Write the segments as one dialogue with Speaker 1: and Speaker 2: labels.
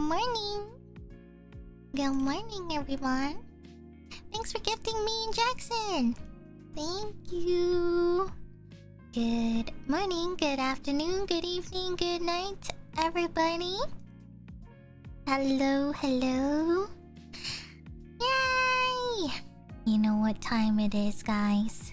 Speaker 1: morning. Good morning, everyone. Thanks for gifting me and Jackson. Thank you. Good morning, good afternoon, good evening, good night, everybody. Hello, hello. Yay! You know what time it is, guys.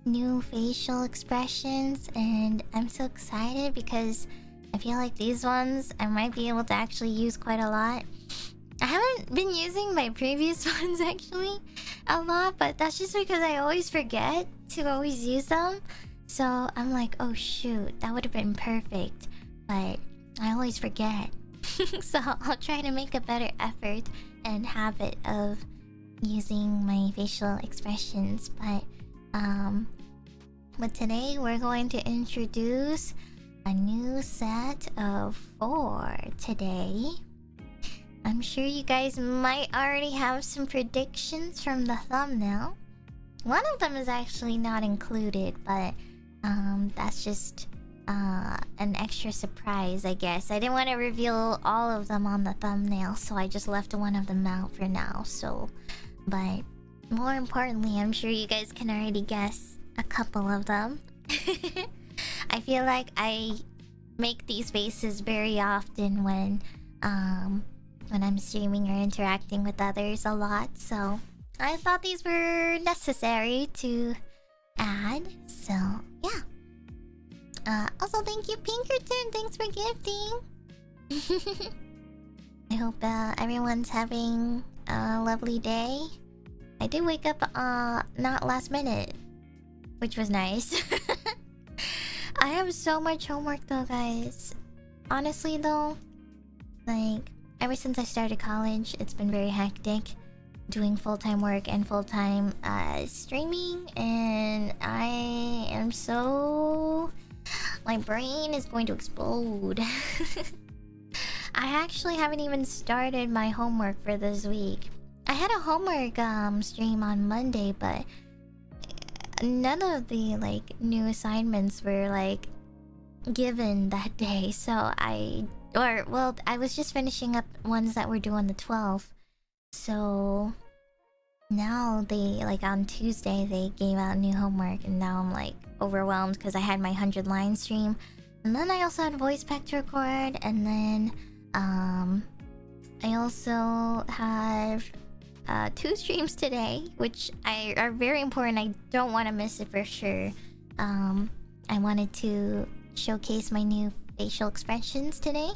Speaker 1: New facial expressions, and I'm so excited because I feel like these ones I might be able to actually use quite a lot. I haven't been using my previous ones actually a lot, but that's just because I always forget to always use them. So I'm like, oh shoot, that would have been perfect, but I always forget. So I'll try to make a better effort and habit of using my facial expressions. But today we're going to introduce a new set of 4 today. I'm sure you guys might already have some predictions from the thumbnail. One of them is actually not included, but that's just an extra surprise, I guess. I didn't want to reveal all of them on the thumbnail, so I just left one of them out for now. But more importantly, I'm sure you guys can already guess a couple of them. I feel like I make these faces very often when I'm streaming or interacting with others a lot, so I thought these were necessary to add. So yeah. Also, thank you, Pinkerton. Thanks for gifting. I hope everyone's having a lovely day. I did wake up not last minute, which was nice. I have so much homework though, guys. Honestly though, like ever since I started college, it's been very hectic doing full-time work and full-time streaming, and I am so... my brain is going to explode. I actually haven't even started my homework for this week. I had a homework stream on Monday, but none of the like new assignments were like given that day, so I was just finishing up ones that were due on the 12th. So now they, like on Tuesday, they gave out new homework, and now I'm like overwhelmed because I had my 100 line stream, and then I also had voice pack to record, and then I also have 2 streams today, which are very important. I don't want to miss it for sure. I wanted to showcase my new facial expressions today,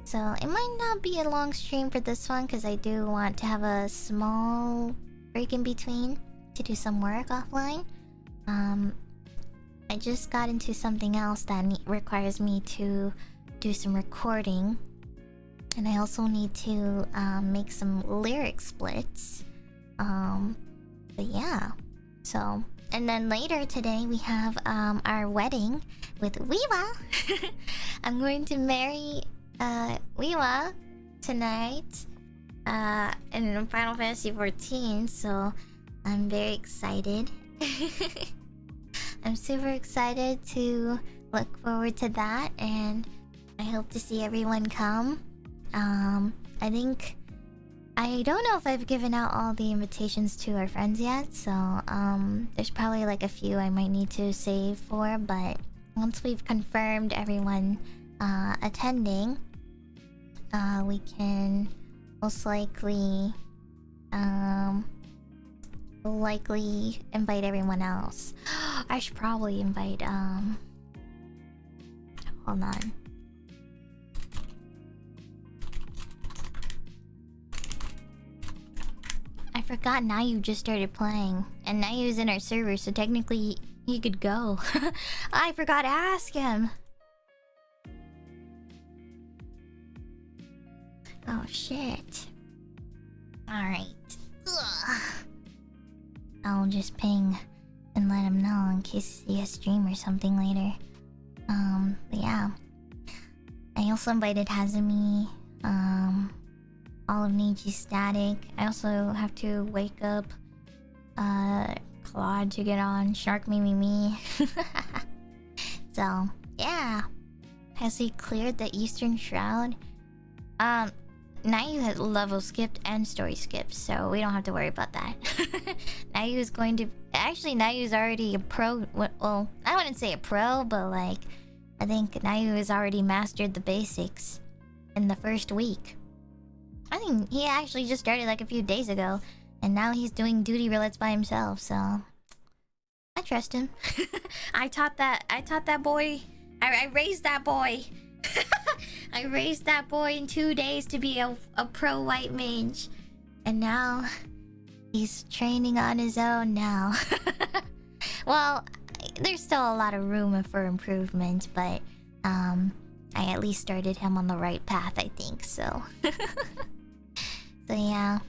Speaker 1: so it might not be a long stream for this one because I do want to have a small break in between to do some work offline. I just got into something else that requires me to do some recording, and I also need to make some lyric splits. But yeah, so, and then later today we have our wedding with Weewa. I'm going to marry Weewa tonight in Final Fantasy XIV, so I'm very excited. I'm super excited to look forward to that, and I hope to see everyone come. I don't know if I've given out all the invitations to our friends yet, so there's probably like a few I might need to save for, but once we've confirmed everyone attending, we can most likely invite everyone else. I should probably invite hold on. I forgot Nayu just started playing, and Nayu's in our server, so technically he could go. I forgot to ask him. Oh shit. Alright. I'll just ping and let him know in case he has stream or something later. But yeah. I also invited Hazumi, all of Niji Static. I also have to wake up Claude to get on Shark Me. So yeah. Has he cleared the Eastern Shroud? Nayu has level skipped and story skipped, so we don't have to worry about that. Nayu is going to... Actually, Nayu's already a pro... Well, I wouldn't say a pro, but like... I think Nayu has already mastered the basics in the first week. I think he actually just started like a few days ago, and now he's doing duty relates by himself, so... I trust him. I taught that boy... I raised that boy. I raised that boy in 2 days to be a pro white mage. And now... he's training on his own now. Well, there's still a lot of room for improvement, but... I at least started him on the right path, I think, so... So yeah.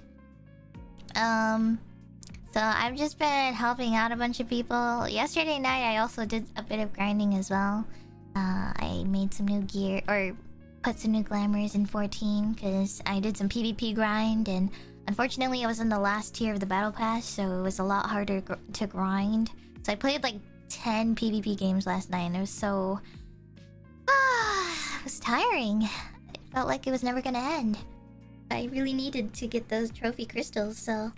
Speaker 1: So I've just been helping out a bunch of people. Yesterday night I also did a bit of grinding as well. I made some new gear, or put some new glamours in 14, because I did some PvP grind, and unfortunately I was in the last tier of the battle pass, so it was a lot harder to grind. So I played like 10 PvP games last night, and it was so... it was tiring. It felt like it was never gonna end. I really needed to get those trophy crystals, so...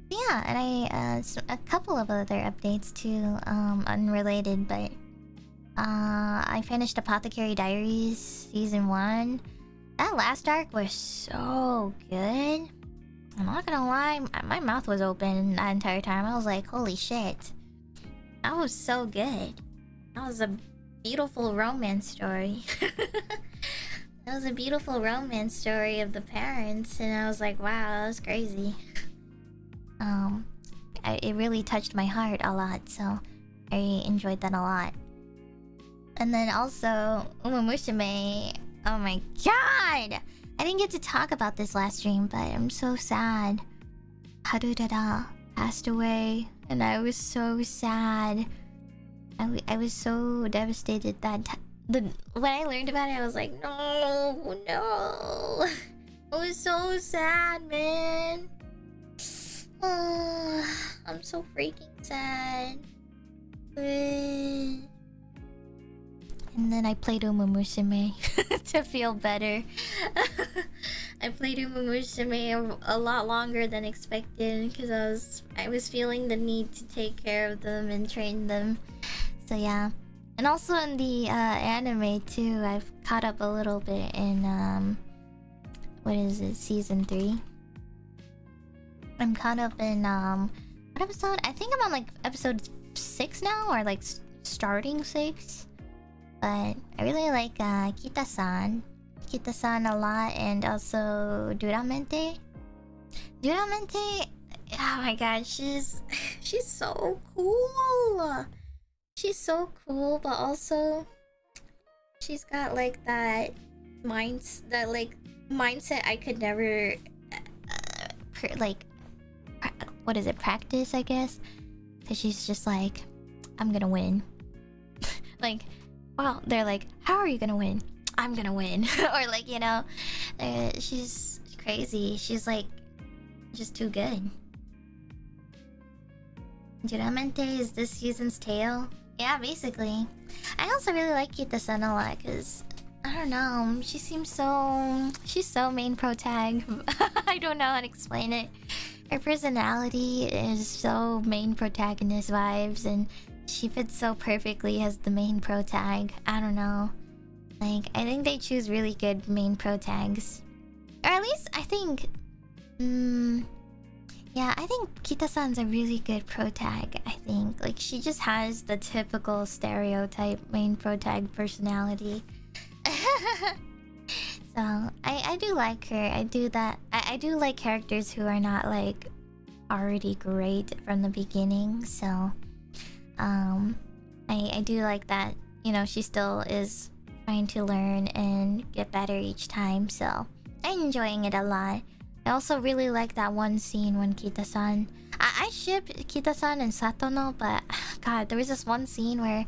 Speaker 1: yeah, and a couple of other updates too, unrelated, but... I finished Apothecary Diaries Season 1. That last arc was so good. I'm not gonna lie, my mouth was open that entire time. I was like, holy shit. That was so good. That was a beautiful romance story. That was a beautiful romance story of the parents, and I was like, wow, that was crazy. It really touched my heart a lot, so I enjoyed that a lot. And then also, Umumushime. Oh my god! I didn't get to talk about this last stream, but I'm so sad. Harudara passed away, and I was so sad. I was so devastated that when I learned about it, I was like, no. I was so sad, man. Oh, I'm so freaking sad. And then I played Umumushime to feel better. I played Umumushime a lot longer than expected because I was feeling the need to take care of them and train them. So yeah. And also in the anime too, I've caught up a little bit in what is it, season 3. I'm caught up in what episode? I think I'm on like episode 6 now, or like starting 6. But I really like Kita-san a lot, and also Duramente. Oh my god, she's so cool. She's so cool, but also she's got like that mindset I could never practice, I guess, because she's just like, I'm gonna win. Like, well, they're like, how are you gonna win? I'm gonna win. Or like, you know, she's crazy. She's like just too good. Duramente is this season's tail. Yeah, basically. I also really like Kita-san a lot because, I don't know, she's so main pro tag. I don't know how to explain it. Her personality is so main protagonist vibes, and she fits so perfectly as the main pro tag. I don't know. Like, I think they choose really good main pro tags. Or at least, I think... yeah, I think Kita-san's a really good pro tag, I think. Like, she just has the typical stereotype main pro tag personality. So, I do like her. I do like characters who are not, like, already great from the beginning. So, I do like that. You know, she still is trying to learn and get better each time. So, I'm enjoying it a lot. I also really like that one scene when Kita-san... I ship Kita-san and Satono, but... God, there was this one scene where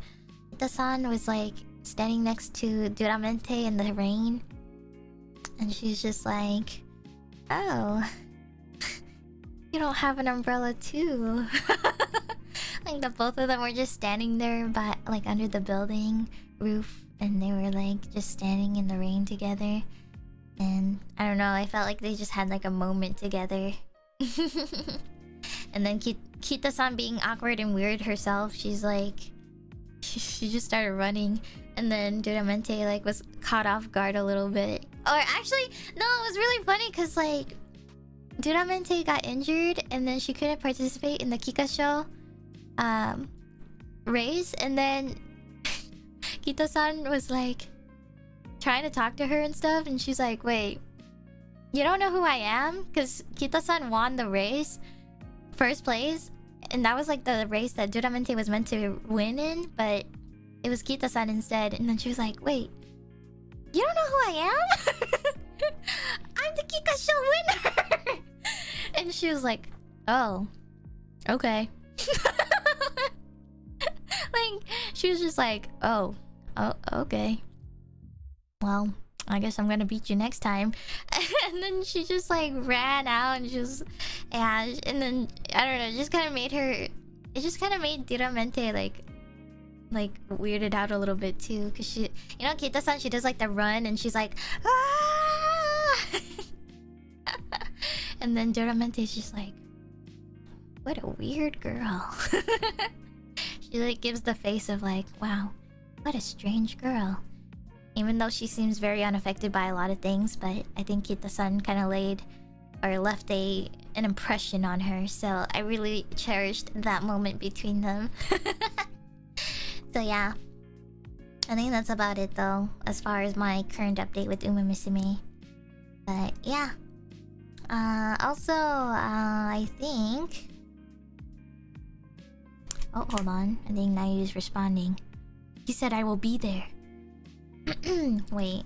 Speaker 1: Kita-san was, like, standing next to Duramente in the rain. And she's just like... Oh... You don't have an umbrella too. Like, the both of them were just standing there, but like, under the building. roof, and they were like just standing in the rain together. And I don't know, I felt like they just had like a moment together. And then Kita-san being awkward and weird herself, she's like... She just started running. And then Duramente like was caught off guard a little bit. Or actually, no, it was really funny because like... Duramente got injured and then she couldn't participate in the Kikasho race. And then Kita-san was like... trying to talk to her and stuff, and she's like, wait, you don't know who I am? Because Kita-san won the race first place, and that was like the race that Duramente was meant to win in, but it was Kita-san instead. And then she was like, wait, you don't know who I am? I'm the Kikasho winner. And she was like, oh, okay. Like, she was just like, oh, okay. Well, I guess I'm gonna beat you next time. And then she just like ran out and just... yeah, and then I don't know, it just kind of made her... it just kind of made Duramente like weirded out a little bit too, because she... you know, Kita-san, she does like the run and she's like, ah! And then Duramente's just like, what a weird girl. She like gives the face of like, wow, what a strange girl. Even though she seems very unaffected by a lot of things, but I think Kita-san kind of laid or left an impression on her. So I really cherished that moment between them. So yeah, I think that's about it though, as far as my current update with Uma Musume. But yeah, also I think... oh, hold on, I think Nayu's responding. He said I will be there. Wait.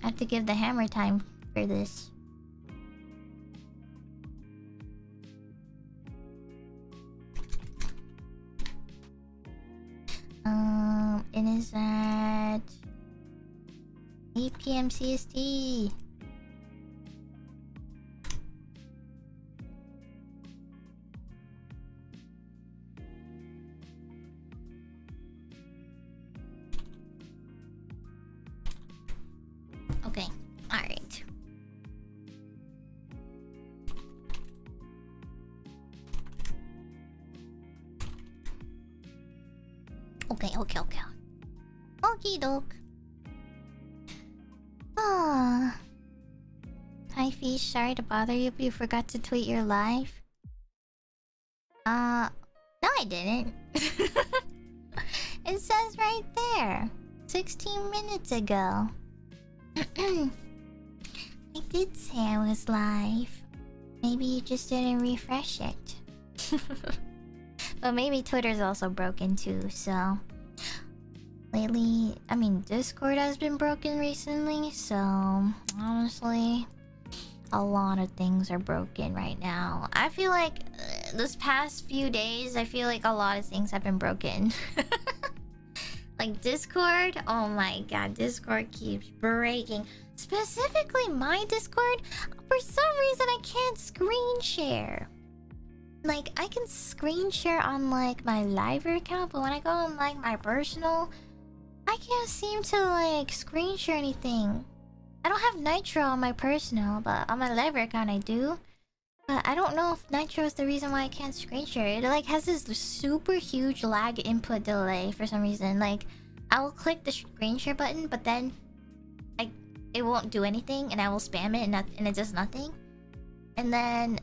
Speaker 1: I have to give the hammer time for this. It is at 8 PM CST. Okay, alright. Okay. Okie doke. Ah. Hi Fish, sorry to bother you, but you forgot to tweet your live. No I didn't. It says right there. 16 minutes ago. I did say I was live. Maybe you just didn't refresh it. But maybe Twitter's also broken too, so... lately, I mean, Discord has been broken recently, so... honestly, a lot of things are broken right now. I feel like this past few days, I feel like a lot of things have been broken. Like Discord, oh my god, Discord keeps breaking. Specifically my Discord, for some reason I can't screen share. Like, I can screen share on like my live account, but when I go on like my personal, I can't seem to like screen share anything. I don't have Nitro on my personal, but on my live account I do. But I don't know if Nitro is the reason why I can't screen share. It like has this super huge lag input delay for some reason. Like, I will click the screen share button, but then it won't do anything, and I will spam it and it does nothing. And then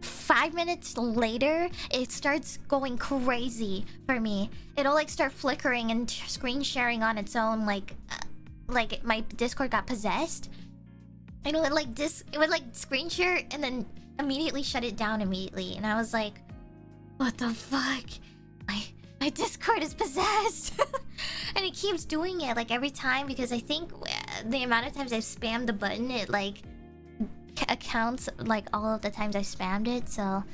Speaker 1: 5 minutes later, it starts going crazy for me. It'll like start flickering and screen sharing on its own, like my Discord got possessed. And it would like screen share and then immediately shut it down immediately. And I was like, what the fuck? My Discord is possessed. And it keeps doing it like every time, because I think the amount of times I've spammed the button, it like accounts like all of the times I spammed it. So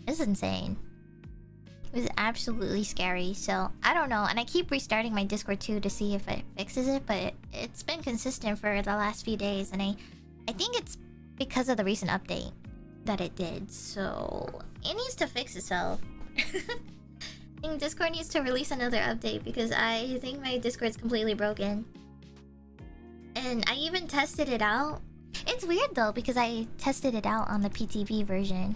Speaker 1: it's insane. It was absolutely scary. So I don't know, and I keep restarting my Discord too to see if it fixes it, but it's been consistent for the last few days, and I think it's because of the recent update that it did. So it needs to fix itself. I think Discord needs to release another update because I think my Discord's completely broken. And I even tested it out. It's weird though because I tested it out on the PTB version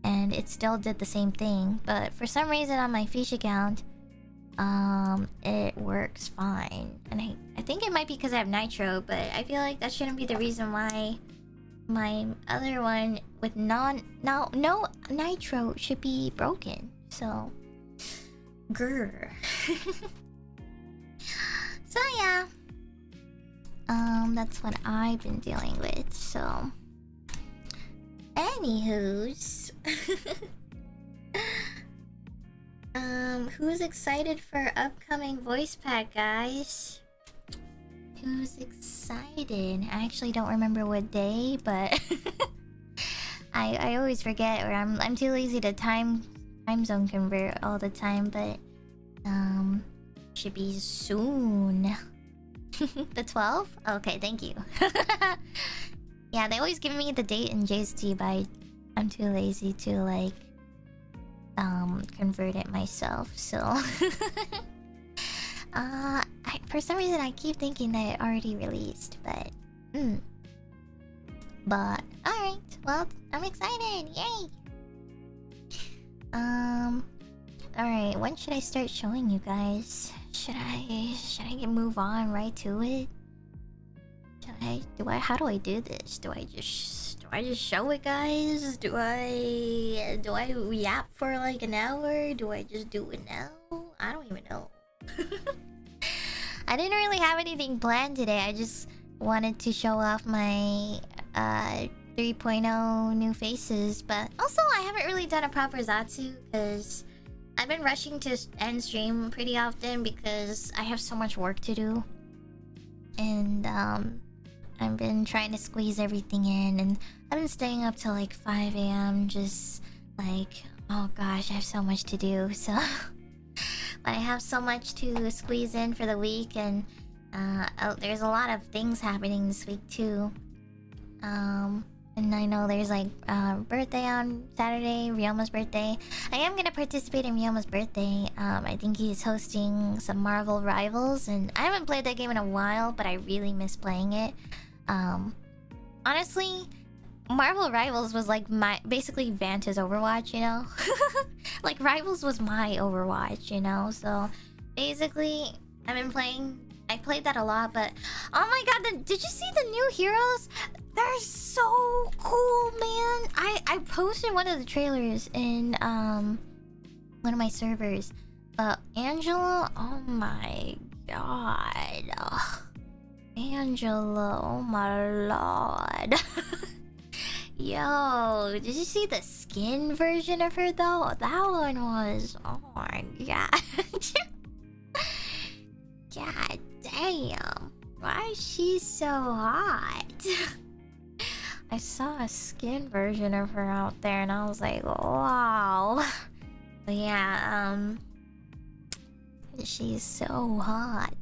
Speaker 1: and it still did the same thing. But for some reason on my Fish account, it works fine. And I think it might be because I have Nitro, but I feel like that shouldn't be the reason why my other one with no Nitro should be broken. So, grr. So yeah. That's what I've been dealing with, so... Anywho's... who's excited for upcoming voice pack, guys? Who's excited? I actually don't remember what day, but... I always forget, or I'm too lazy to time zone convert all the time, but... Should be soon. The 12th? Okay, thank you. Yeah, they always give me the date in JST, but I'm too lazy to like convert it myself. So for some reason I keep thinking that it already released, but alright, well, I'm excited, yay! Alright, when should I start showing you guys? Should I move on right to it? How do I do this? Do I just show it, guys? Do I yap for like an hour? Do I just do it now? I don't even know. I didn't really have anything planned today. I just wanted to show off my 3.0 new faces, but also I haven't really done a proper Zatsu because I've been rushing to end stream pretty often because I have so much work to do. And I've been trying to squeeze everything in, and I've been staying up till like 5 a.m. just like, oh gosh, I have so much to do. So I have so much to squeeze in for the week, and there's a lot of things happening this week too. And I know there's like birthday on Saturday, Ryoma's birthday. I am gonna participate in Ryoma's birthday. I think he's hosting some Marvel Rivals, and I haven't played that game in a while, but I really miss playing it. Honestly, Marvel Rivals was like basically Vanta's Overwatch, you know? Like Rivals was my Overwatch, you know? So basically, I played that a lot, but oh my god, did you see the new heroes? They're so cool, man. I posted one of the trailers in one of my servers. Angela, oh my god. Angela, oh my lord. Yo, did you see the skin version of her though? That one was, oh my god. God damn. Why is she so hot? I saw a skin version of her out there and I was like, wow. But yeah, she's so hot.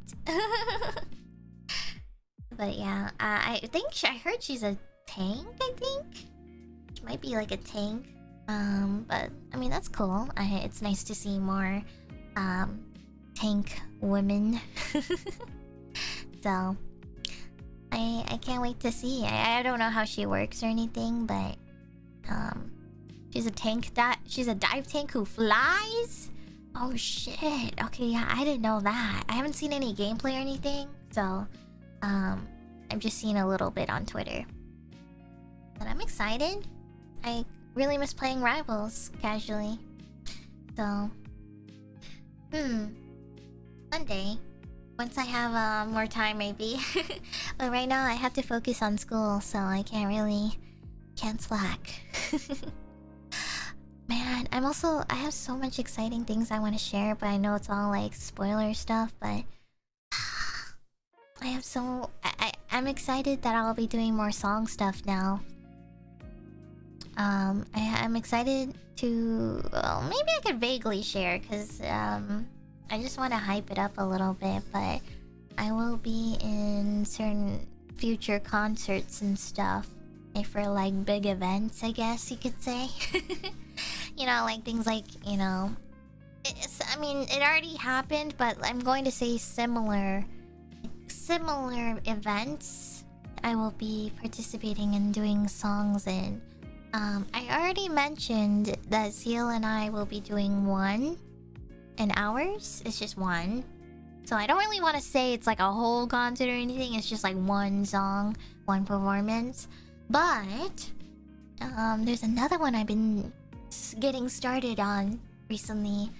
Speaker 1: But yeah, I think I heard she's a tank, I think? She might be like a tank. But I mean, that's cool. It's nice to see more tank women. So I can't wait to see. I don't know how she works or anything, but she's a tank she's a dive tank who flies? Oh shit. Okay, yeah, I didn't know that. I haven't seen any gameplay or anything, so I've just seen a little bit on Twitter. But I'm excited. I really miss playing Rivals casually. So Monday. Once I have more time, maybe. But right now I have to focus on school, so I can't slack. Man, I have so much exciting things I want to share, but I know it's all like spoiler stuff, but I'm excited that I'll be doing more song stuff now. I'm excited to, well, maybe I could vaguely share, because I just want to hype it up a little bit, but I will be in certain future concerts and stuff. For like big events, I guess you could say. You know, like things like, you know, I mean, it already happened, but I'm going to say similar events I will be participating in doing songs in. I already mentioned that Seal and I will be doing one in ours. It's just one. So I don't really want to say it's like a whole concert or anything. It's just like one song, one performance. But there's another one I've been getting started on recently.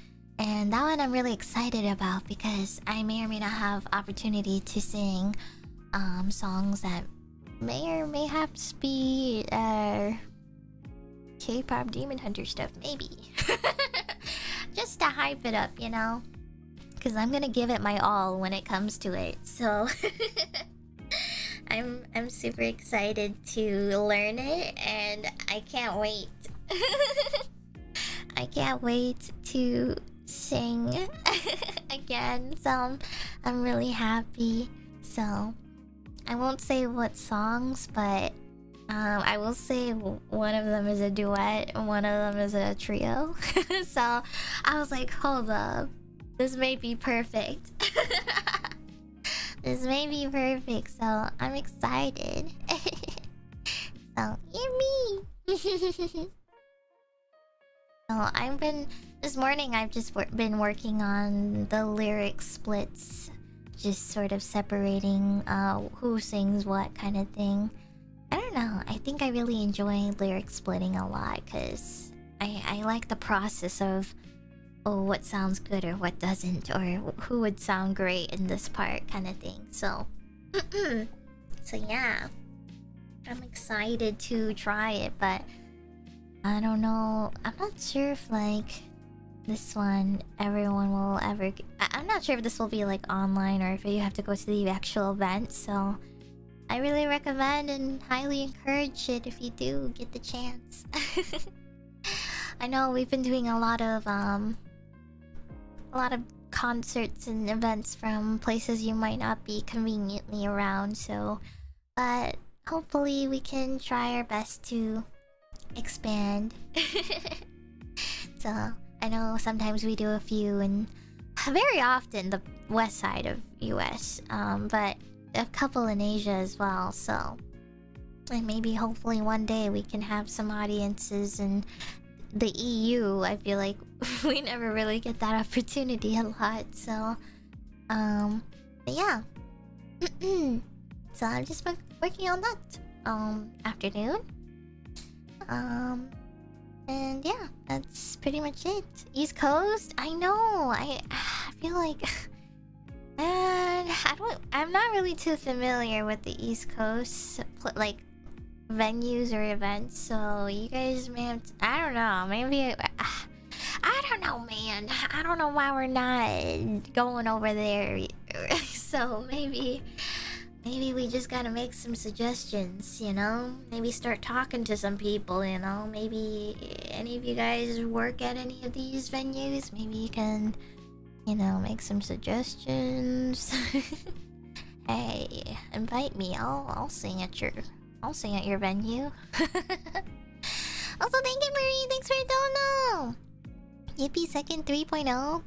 Speaker 1: And that one I'm really excited about because I may or may not have opportunity to sing songs that may or mayhaps be K-pop Demon Hunter stuff, maybe. Just to hype it up, you know? Because I'm gonna give it my all when it comes to it. So I'm super excited to learn it, and I can't wait. I can't wait to sing again. So I'm really happy. So I won't say what songs, but I will say one of them is a duet and one of them is a trio. So I was like, hold up, this may be perfect. This may be perfect, so I'm excited. So yippee. So this morning I've just been working on the lyric splits, just sort of separating who sings what kind of thing. I don't know, I think I really enjoy lyric splitting a lot because I like the process of what sounds good or what doesn't, or who would sound great in this part kind of thing. So so yeah, I'm excited to try it, but I don't know, I'm not sure if like this one everyone will ever I'm not sure if this will be like online or if you have to go to the actual event. So I really recommend and highly encourage it if you do get the chance. I know we've been doing a lot of concerts and events from places you might not be conveniently around, so but hopefully we can try our best to expand. So I know sometimes we do a few, and very often the west side of US, but a couple in Asia as well. So and maybe hopefully one day we can have some audiences in the EU. I feel like we never really get that opportunity a lot. So but yeah. So I've just been working on that afternoon. And yeah, that's pretty much it. East Coast, I know. I feel like I'm not really too familiar with the East Coast like venues or events, so you guys may have I don't know, maybe I don't know, man. I don't know why we're not going over there. So maybe we just gotta make some suggestions, you know? Maybe start talking to some people, you know? Maybe any of you guys work at any of these venues? Maybe you can, you know, make some suggestions. Hey, invite me. I'll sing at your venue. Also, thank you, Marie. Thanks for the dono. Yippee second 3.0.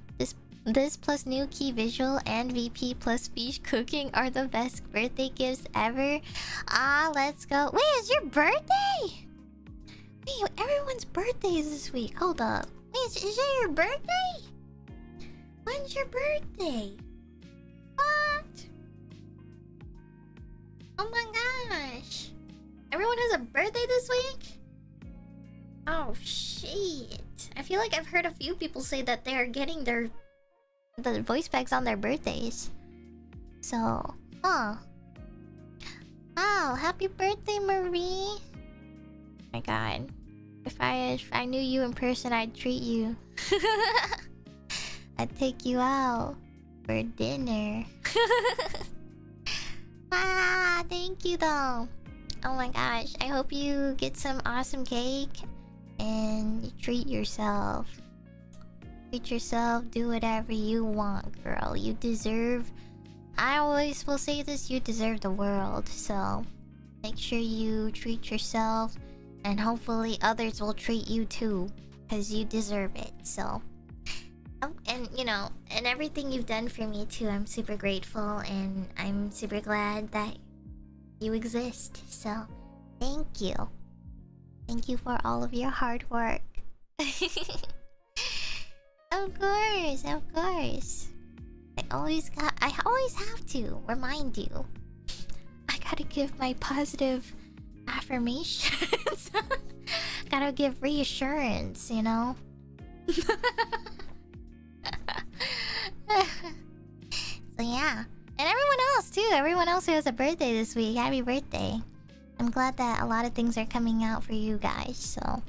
Speaker 1: This plus new key visual and VP plus fish cooking are the best birthday gifts ever. Ah, let's go. Wait, it's your birthday? Wait, everyone's birthday is this week. Hold up. Wait, is it your birthday? When's your birthday? What? Oh my gosh. Everyone has a birthday this week? Oh shit. I feel like I've heard a few people say that they're getting the voice packs on their birthdays. So, oh. Wow, happy birthday, Marie. Oh my god. If I knew you in person, I'd treat you. I'd take you out for dinner. Ah, thank you though. Oh my gosh, I hope you get some awesome cake and you treat yourself. Treat yourself, do whatever you want, girl. You deserve... I always will say this, you deserve the world. So, make sure you treat yourself, and hopefully others will treat you too, because you deserve it. So, and you know, and everything you've done for me too. I'm super grateful, and I'm super glad that you exist. So, thank you. Thank you for all of your hard work. Of course, of course. I always have to remind you. I gotta give my positive affirmations. Gotta give reassurance, you know? So yeah. And everyone else too. Everyone else who has a birthday this week. Happy birthday. I'm glad that a lot of things are coming out for you guys, so.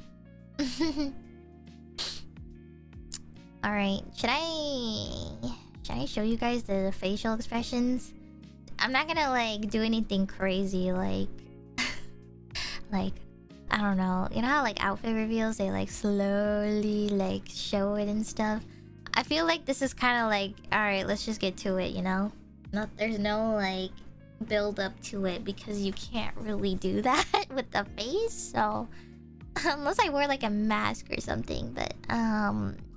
Speaker 1: Alright, should I show you guys the facial expressions? I'm not gonna like do anything crazy like like I don't know. You know how like outfit reveals they like slowly like show it and stuff? I feel like this is kind of like, alright, let's just get to it, you know? There's no like build up to it because you can't really do that with the face, so unless I wear like a mask or something, but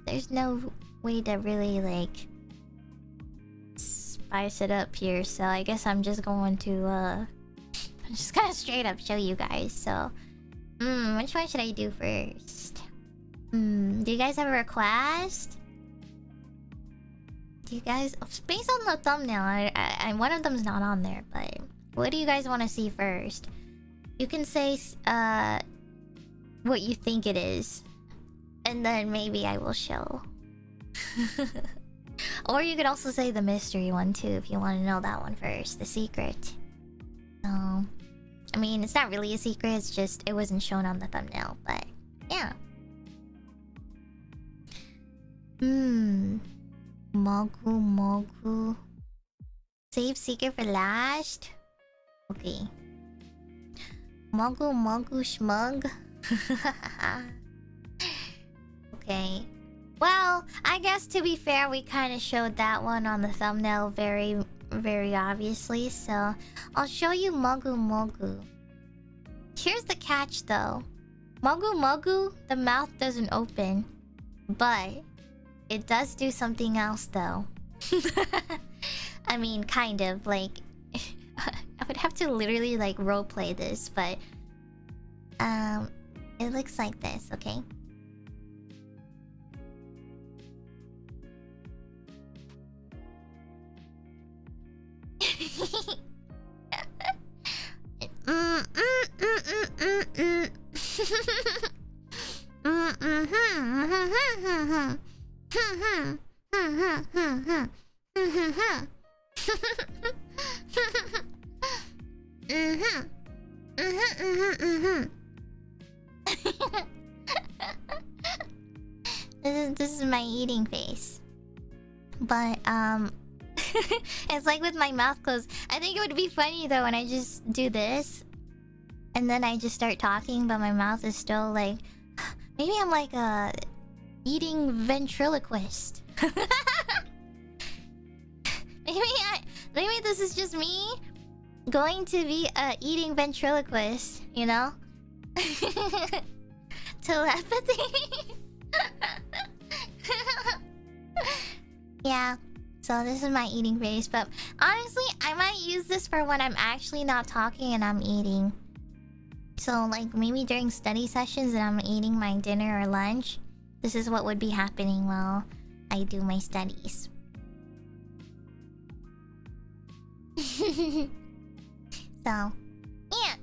Speaker 1: there's no way to really like spice it up here, so I guess I'm just going to I'm just gonna straight up show you guys. So which one should I do first? Do you guys have a request? Do you guys, based on the thumbnail, I one of them's not on there, but what do you guys want to see first? You can say what you think it is, and then maybe I will show. Or you could also say the mystery one too if you want to know that one first, the secret. I mean, it's not really a secret, it's just it wasn't shown on the thumbnail, but yeah. Mogu. Save secret for last? Okay. Mogu schmug. Okay. Well, I guess to be fair, we kind of showed that one on the thumbnail very, very obviously, so I'll show you Mogu. Here's the catch though. Mogu, the mouth doesn't open, but it does do something else though. I mean, kind of, like... I would have to literally like roleplay this, but... it looks like this, okay? This is my eating face. But it's like with my mouth closed. I think it would be funny though when I just do this and then I just start talking but my mouth is still like, maybe I'm like a eating ventriloquist. Maybe this is just me going to be a eating ventriloquist, you know? Telepathy. Yeah, so this is my eating face, but honestly, I might use this for when I'm actually not talking and I'm eating. So like maybe during study sessions and I'm eating my dinner or lunch, this is what would be happening while I do my studies. So, yeah.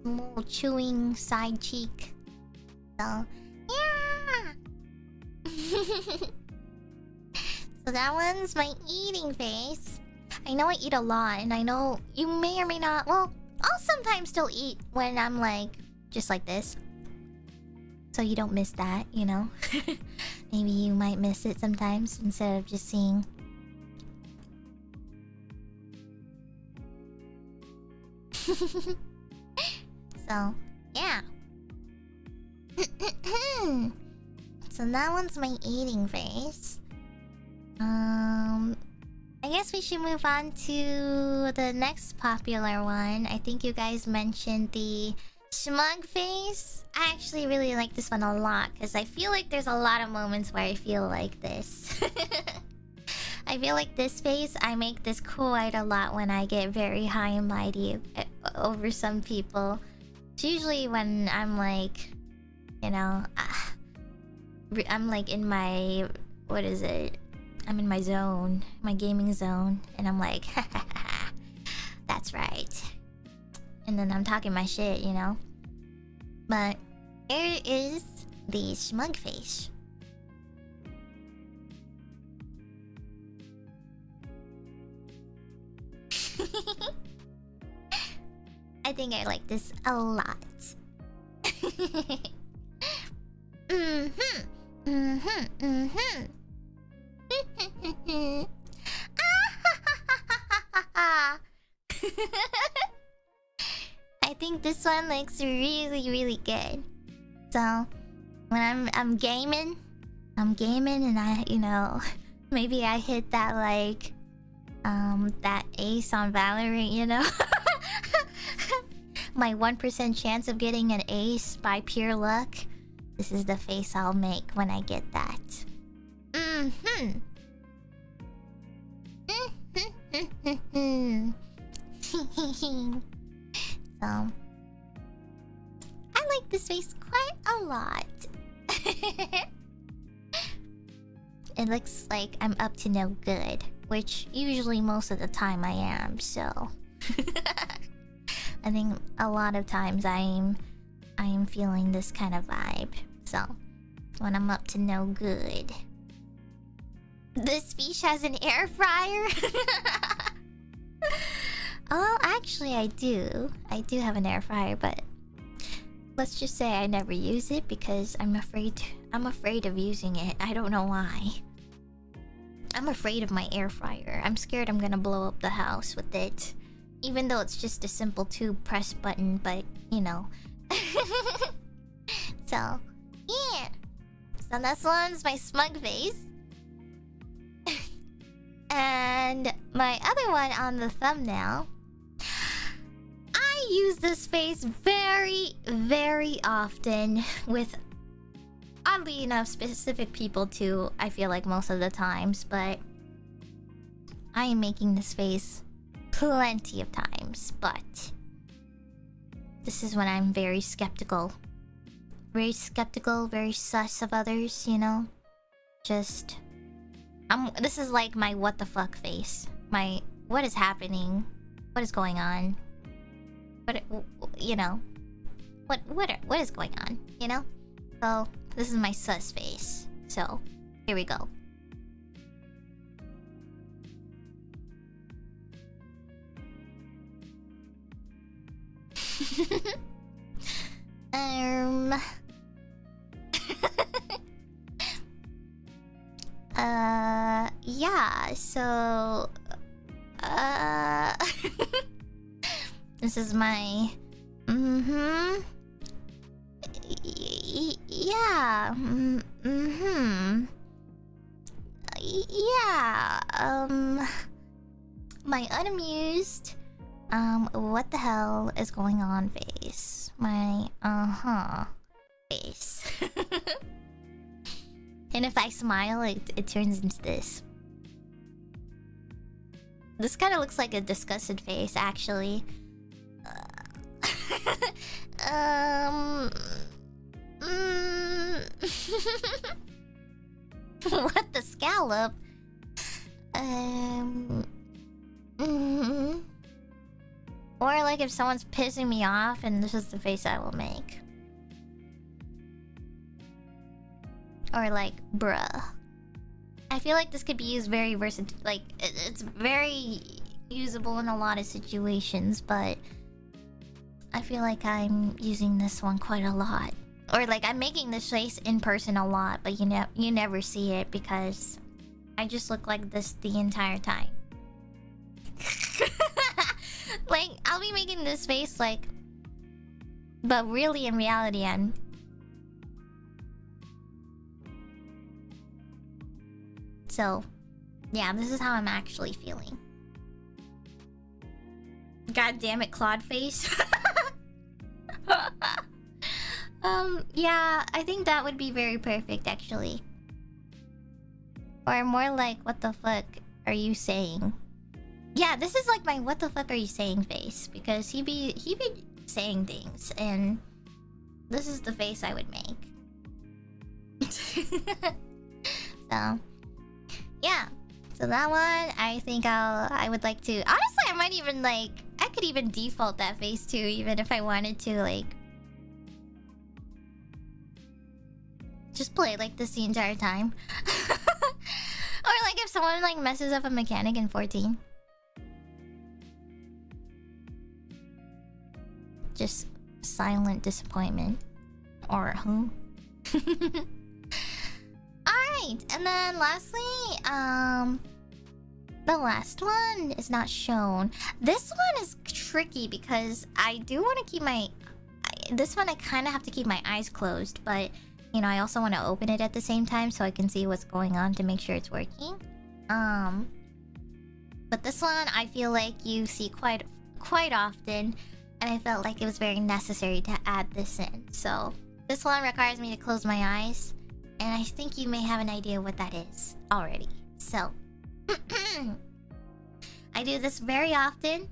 Speaker 1: A little chewing side cheek. So, yeah. So that one's my eating face. I know I eat a lot, and I know you may or may not... Well, I'll sometimes still eat when I'm like... just like this. So you don't miss that, you know? Maybe you might miss it sometimes instead of just seeing... So, yeah. So that one's my eating face. I guess we should move on to the next popular one. I think you guys mentioned the Smug face. I actually really like this one a lot because I feel like there's a lot of moments where I feel like this. I feel like this face, I make this quite a lot when I get very high and mighty over some people. It's usually when I'm like, you know, I'm like in my, what is it? I'm in my zone, my gaming zone, and I'm like, that's right. And then I'm talking my shit, you know? But here is the smug face. I think I like this a lot. I think this one looks really, really good. So when I'm gaming, and I, you know, maybe I hit that like that ace on Valorant, you know. My 1% chance of getting an ace by pure luck. This is the face I'll make when I get that. So I like this face quite a lot. It looks like I'm up to no good, which usually most of the time I am, so I think a lot of times I am feeling this kind of vibe. So when I'm up to no good. This fish has an air fryer. Oh, actually I do. I do have an air fryer, but let's just say I never use it because I'm afraid of using it. I don't know why. I'm afraid of my air fryer. I'm scared I'm gonna blow up the house with it. Even though it's just a simple tube press button, but you know. So, yeah. So this one's my smug face. And my other one on the thumbnail, I use this face very, very often with, oddly enough, specific people too, I feel like most of the times, but I am making this face plenty of times, but this is when I'm very skeptical. Very skeptical, very sus of others, you know? Just... this is like my what the fuck face. My what is happening? What is going on? What, you know? What is going on? You know? So this is my sus face. So here we go. Yeah, so this is my yeah, yeah, my unamused what the hell is going on face. My face. And if I smile, it turns into this. This kind of looks like a disgusted face, actually. What the scallop? Or like if someone's pissing me off, and this is the face I will make. Or like, bruh. I feel like this could be used very versatile. Like, it's very usable in a lot of situations, but I feel like I'm using this one quite a lot. Or like, I'm making this face in person a lot, but you never see it because I just look like this the entire time. Like, I'll be making this face like... But really, in reality, I'm... So, yeah, this is how I'm actually feeling. God damn it, Claude face. Yeah, I think that would be very perfect actually. Or more like, what the fuck are you saying? Yeah, this is like my what the fuck are you saying face, because he be saying things, and this is the face I would make. So yeah, so that one I think I would like to, honestly I might even like, I could even default that face too, even if I wanted to, like just play like this the entire time. Or like if someone like messes up a mechanic in 14, just silent disappointment. Or Alright, and then lastly, the last one is not shown. This one is tricky because I do want to keep my... This one I kind of have to keep my eyes closed, but you know, I also want to open it at the same time so I can see what's going on to make sure it's working. But this one I feel like you see quite often, and I felt like it was very necessary to add this in. So this one requires me to close my eyes, and I think you may have an idea what that is already. So I do this very often,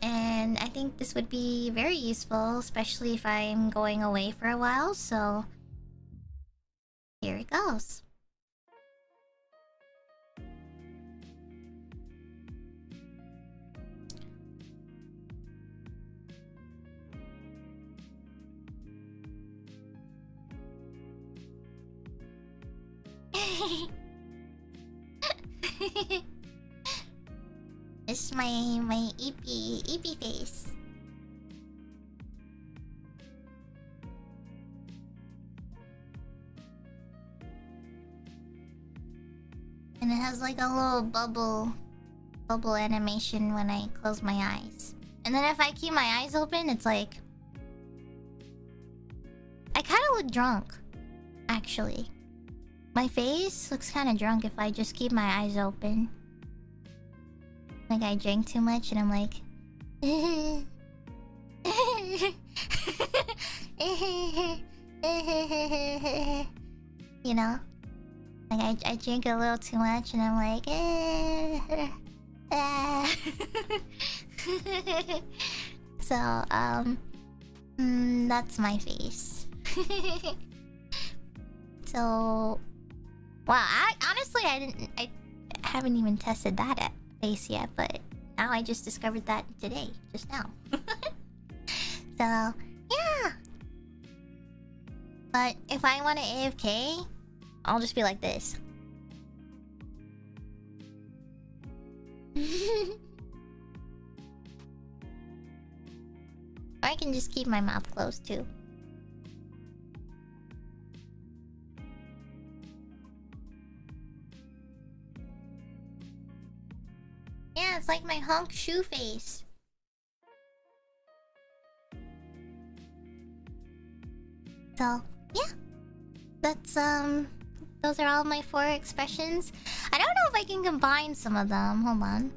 Speaker 1: and I think this would be very useful, especially if I'm going away for a while. So here it goes. It's my EP face. And it has like a little bubble animation when I close my eyes. And then if I keep my eyes open, it's like I kind of look drunk, actually. My face looks kind of drunk if I just keep my eyes open. Like I drank too much and I'm like you know? Like I drink a little too much and I'm like So that's my face. So wow, I haven't even tested that face yet, but now I just discovered that today, just now. So yeah. But if I want to AFK, I'll just be like this. Or I can just keep my mouth closed too. Yeah, it's like my honk shoe face. So, yeah. That's, those are all my 4 expressions. I don't know if I can combine some of them. Hold on.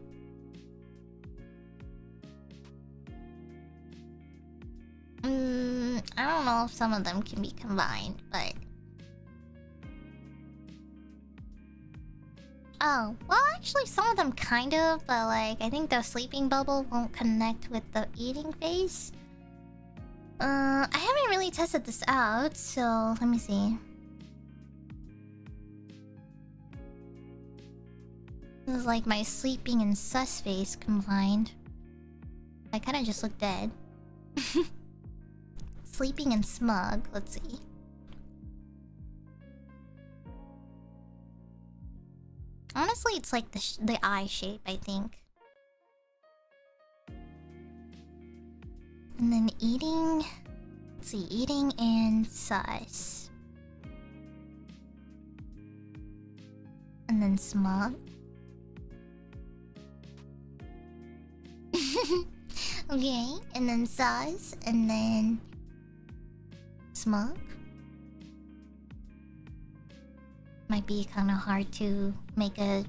Speaker 1: I don't know if some of them can be combined, but... Oh, well actually some of them kind of, but like I think the sleeping bubble won't connect with the eating face. I haven't really tested this out, so let me see. This is like my sleeping and sus face combined. I kind of just look dead. Sleeping and smug, let's see. Honestly, it's like the eye shape, I think. And then eating... Let's see, eating and sus. And then smug. Okay, and then sus, and then... smug. Might be kind of hard to make a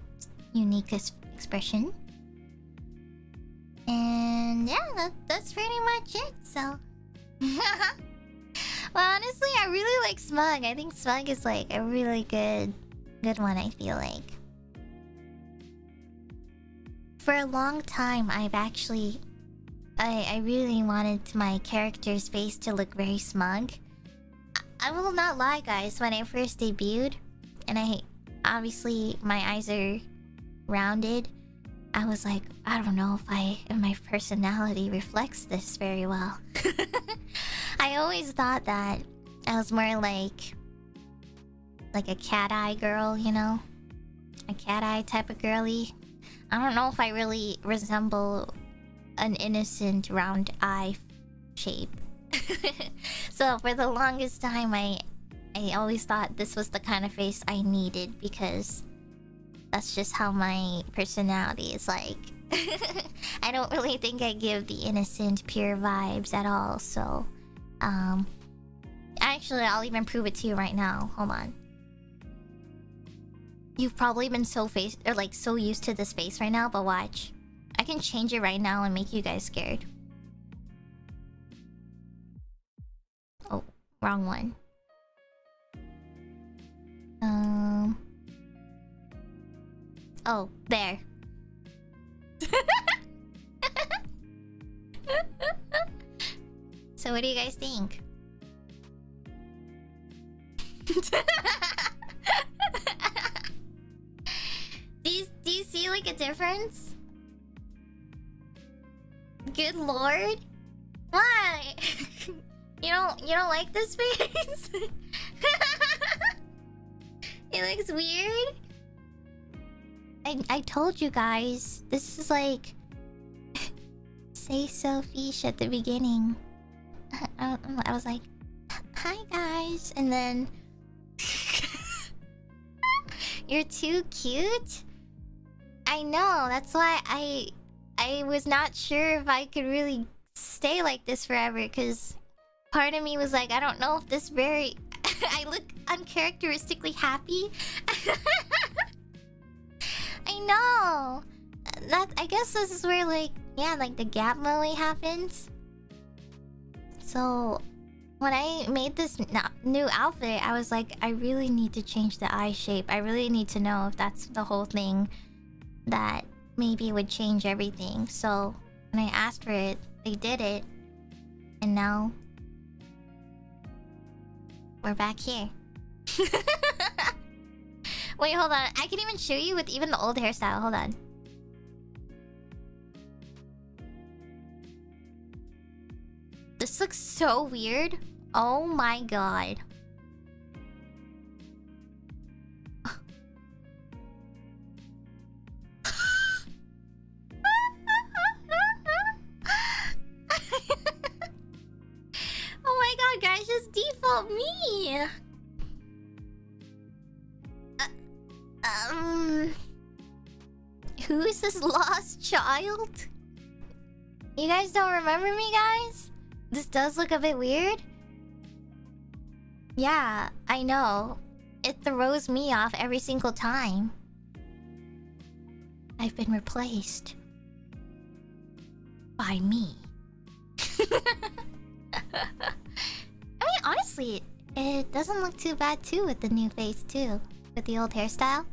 Speaker 1: unique expression. And yeah, that's pretty much it, so... Well, honestly, I really like Smug. I think Smug is like a really good one, I feel like. For a long time, I've actually... I really wanted my character's face to look very smug. I will not lie, guys. When I first debuted, and obviously my eyes are rounded, I was like, I don't know if my personality reflects this very well. I always thought that I was more like a cat eye girl, you know? A cat eye type of girly. I don't know if I really resemble an innocent round eye shape. So for the longest time, I always thought this was the kind of face I needed because that's just how my personality is like. I don't really think I give the innocent, pure vibes at all, so... Actually, I'll even prove it to you right now. Hold on. You've probably been so used to this face right now, but watch. I can change it right now and make you guys scared. Oh, wrong one. Oh, there. So what do you guys think? Do you see like a difference? Good lord. Why? You don't like this face? It looks weird. I told you guys, this is like say so fish at the beginning. I was like, hi guys, and then you're too cute. I know, that's why I was not sure if I could really stay like this forever, because part of me was like, I don't know if this very I look uncharacteristically happy. I know. I guess this is where like the gap moment happens. So when I made this new outfit, I was like, I really need to change the eye shape. I really need to know if that's the whole thing that maybe would change everything. So when I asked for it, they did it. And now we're back here. Wait, hold on. I can even show you with even the old hairstyle. Hold on. This looks so weird. Oh my god. Oh my god, guys, just default me. Who is this lost child? You guys don't remember me, guys? This does look a bit weird. Yeah, I know. It throws me off every single time. I've been replaced by me. I mean, honestly, it doesn't look too bad too with the new face too. With the old hairstyle.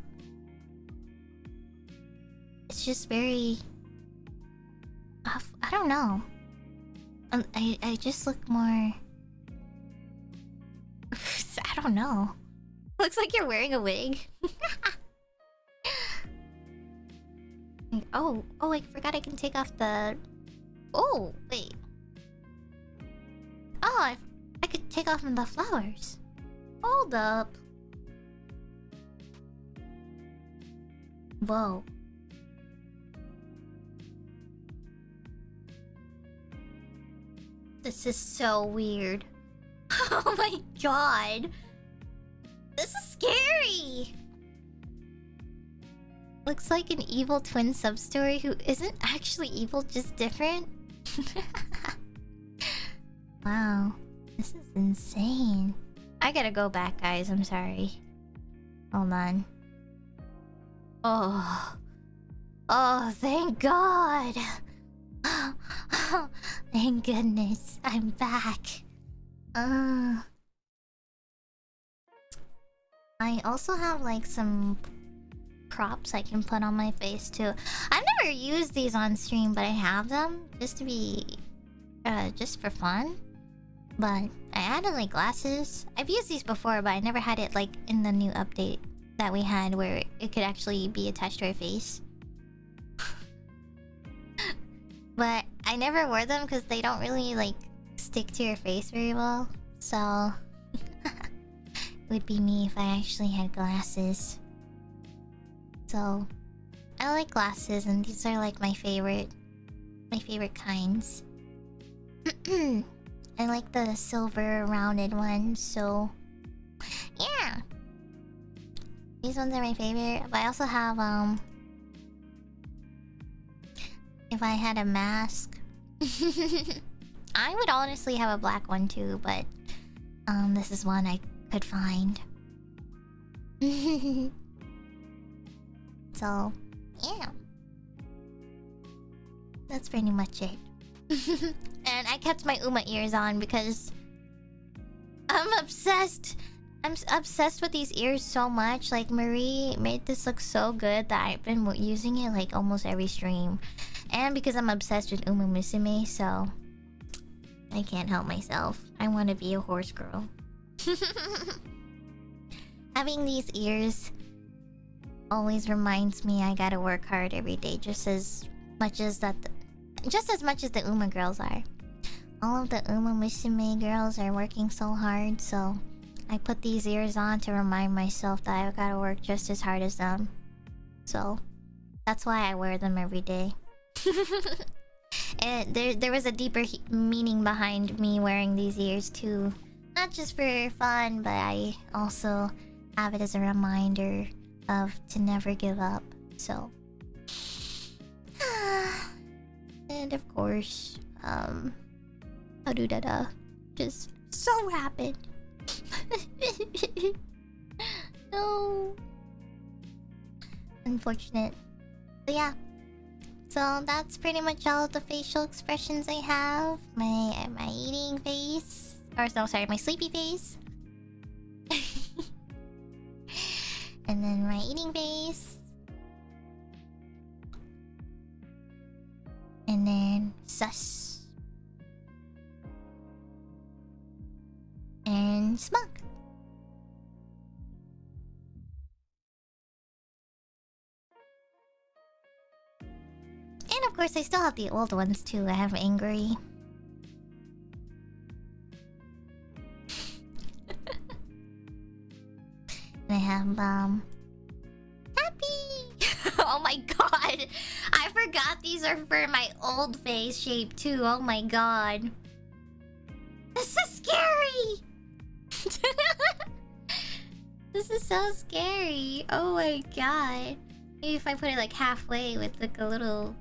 Speaker 1: It's just very... I don't know. I just look more... I don't know. Looks like you're wearing a wig. Oh, I forgot I can take off the... Oh, wait. Oh, I could take off the flowers. Hold up. Whoa. This is so weird. Oh my god. This is scary. Looks like an evil twin sub-story who isn't actually evil, just different. Wow. This is insane. I gotta go back, guys. I'm sorry. Hold on. Oh. Oh, thank God. Thank goodness. I'm back. I also have like some props I can put on my face too. I've never used these on stream, but I have them just to be just for fun. But I added like glasses. I've used these before, but I never had it like in the new update that we had where it could actually be attached to our face. But I never wore them because they don't really like stick to your face very well. So it would be me if I actually had glasses. So I like glasses, and these are like my favorite kinds. I like the silver rounded ones, so yeah. These ones are my favorite. But I also have if I had a mask, I would honestly have a black one too, but this is one I could find. So yeah, that's pretty much it. And I kept my Uma ears on because I'm obsessed. I'm obsessed with these ears so much. Like, Marie made this look so good that I've been using it like almost every stream. And because I'm obsessed with Uma Musume, so I can't help myself. I want to be a horse girl. Having these ears always reminds me I gotta work hard every day, just as much as the Uma girls are. All of the Uma Musume girls are working so hard, so I put these ears on to remind myself that I gotta work just as hard as them. So that's why I wear them every day. And there was a deeper meaning behind me wearing these ears too. Not just for fun, but I also have it as a reminder to never give up. So and of course, Harudada just so happened. No. Unfortunate. But yeah. So that's pretty much all of the facial expressions I have. My eating face. Or no, sorry, my sleepy face. And then my eating face. And then sus. And smug. And of course I still have the old ones too. I have angry. And I have happy. Oh my god. I forgot these are for my old face shape too. Oh my god. This is scary. This is so scary. Oh my god. Maybe if I put it like halfway with like a little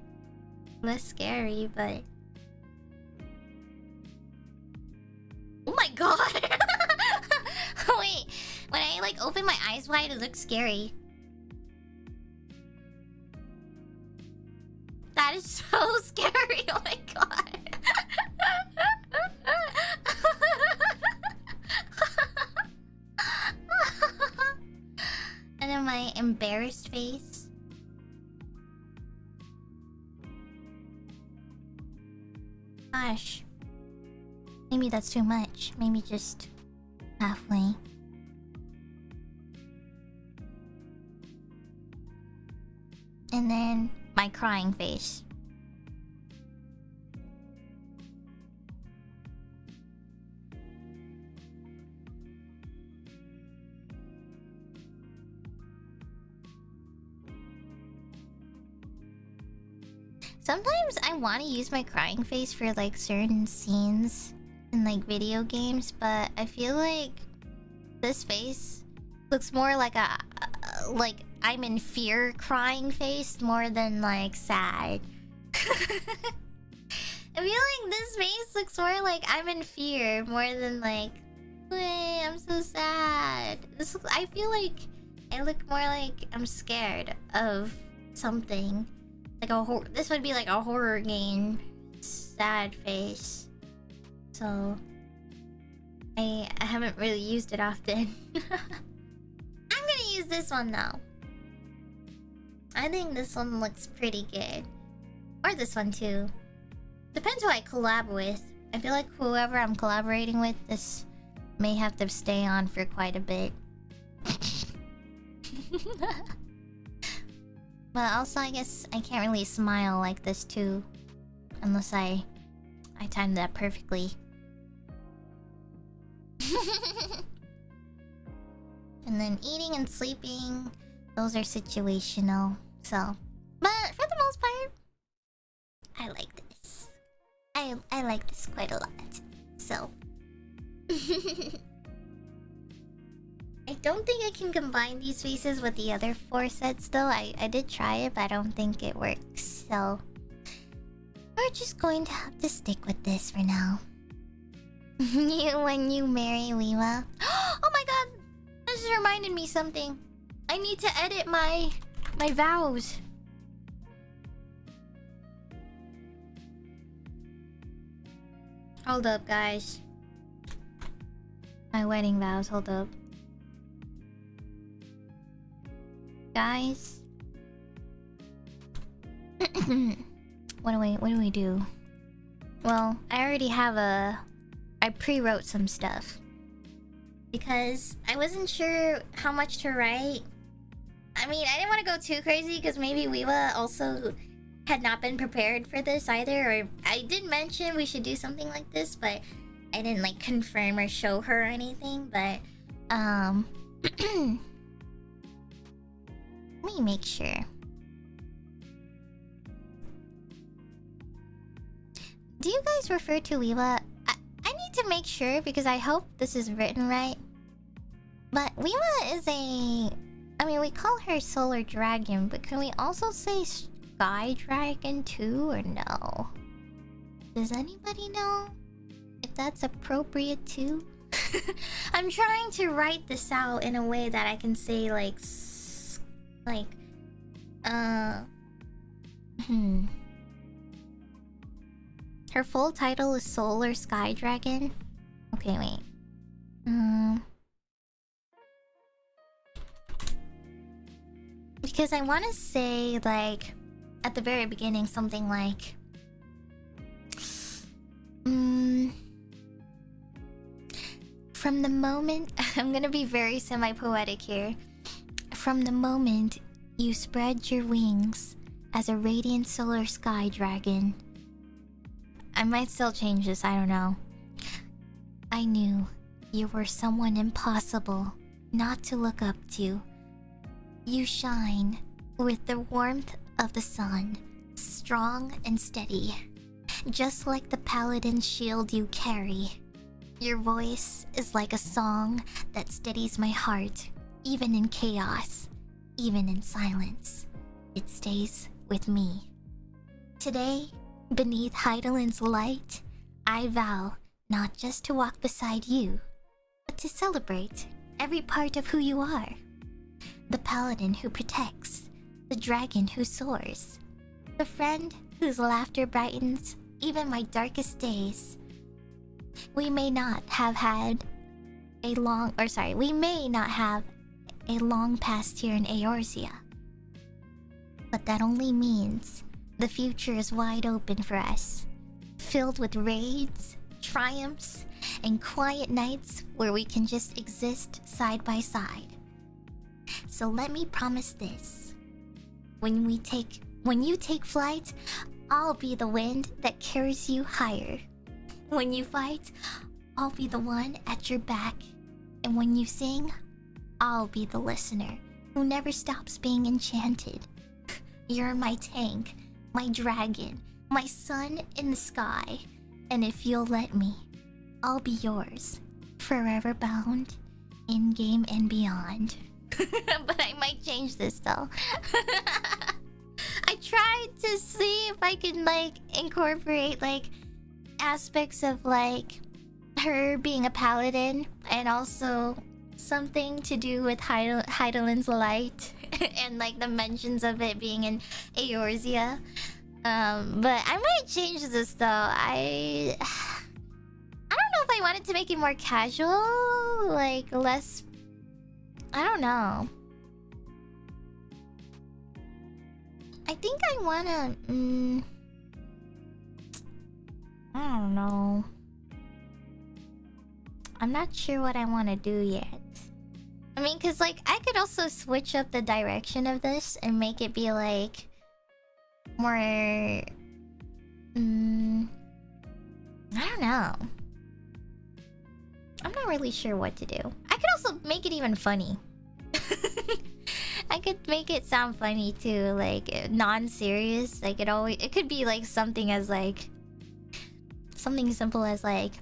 Speaker 1: less scary, but oh my god. Wait, when I like open my eyes wide, it looks scary. That is so scary. Oh my god. And then my embarrassed face. Gosh. Maybe that's too much. Maybe just halfway. And then my crying face. Sometimes I want to use my crying face for like certain scenes in like video games, but I feel like this face looks more like a like I'm in fear crying face more than like sad. I feel like this face looks more like I'm in fear more than like, I'm so sad. I feel like I look more like I'm scared of something. Like this would be like a horror game sad face. So I haven't really used it often. I'm gonna use this one now. I think this one looks pretty good. Or this one too. Depends who I collab with. I feel like whoever I'm collaborating with, this may have to stay on for quite a bit. But also I guess I can't really smile like this too. Unless I timed that perfectly. And then eating and sleeping, those are situational. So, but for the most part, I like this. I like this quite a lot. So, I don't think I can combine these faces with the other 4 sets though. I did try it, but I don't think it works. So, we're just going to have to stick with this for now. When you marry Weewa. Oh my god! This just reminded me something. I need to edit my vows. Hold up, guys. My wedding vows, hold up. Guys. What do we do? Well, I already have I pre-wrote some stuff. Because I wasn't sure how much to write. I mean, I didn't want to go too crazy because maybe Weewa also had not been prepared for this either. Or I did mention we should do something like this, but I didn't like confirm or show her or anything. But let me make sure. Do you guys refer to Weewa? I need to make sure because I hope this is written right. But Weewa is a... I mean, we call her Solar Dragon, but can we also say Sky Dragon too, or no? Does anybody know if that's appropriate too? I'm trying to write this out in a way that I can say Her full title is Solar Sky Dragon. Okay, wait. Because I want to say, like, at the very beginning, something like... From the moment... I'm gonna be very semi-poetic here. From the moment you spread your wings as a radiant solar sky dragon... I might still change this, I don't know. I knew you were someone impossible not to look up to. You shine with the warmth of the sun, strong and steady, just like the paladin shield you carry. Your voice is like a song that steadies my heart, even in chaos, even in silence. It stays with me. Today, beneath Heidelin's light, I vow not just to walk beside you, but to celebrate every part of who you are. The paladin who protects, the dragon who soars, the friend whose laughter brightens even my darkest days. We may not have a long past here in Eorzea, but that only means the future is wide open for us, filled with raids, triumphs, and quiet nights where we can just exist side by side. So let me promise this. When you take flight, I'll be the wind that carries you higher. When you fight, I'll be the one at your back. And when you sing, I'll be the listener who never stops being enchanted. You're my tank, my dragon, my sun in the sky. And if you'll let me, I'll be yours, forever bound, in-game and beyond. But I might change this though. I tried to see if I could incorporate aspects of her being a paladin and also something to do with Heidelin's light and the mentions of it being in Eorzea. But I might change this though. I don't know if I wanted to make it more casual, like less. I don't know. I think I wanna. I don't know. I'm not sure what I want to do yet. I mean, cause like I could also switch up the direction of this and make it be like more. I don't know. I'm not really sure what to do. I could also make it even funny. I could make it sound funny too, like non-serious. Like it could be like something as like something simple as like,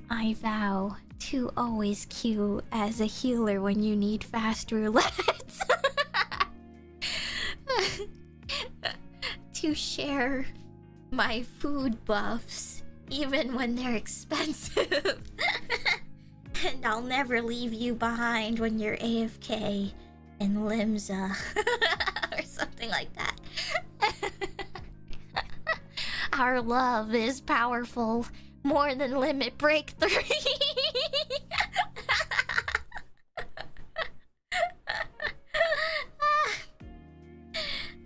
Speaker 1: I vow to always queue as a healer when you need fast roulette. To share my food buffs even when they're expensive. And I'll never leave you behind when you're AFK in Limsa. Or something like that. Our love is powerful, more than Limit Break 3.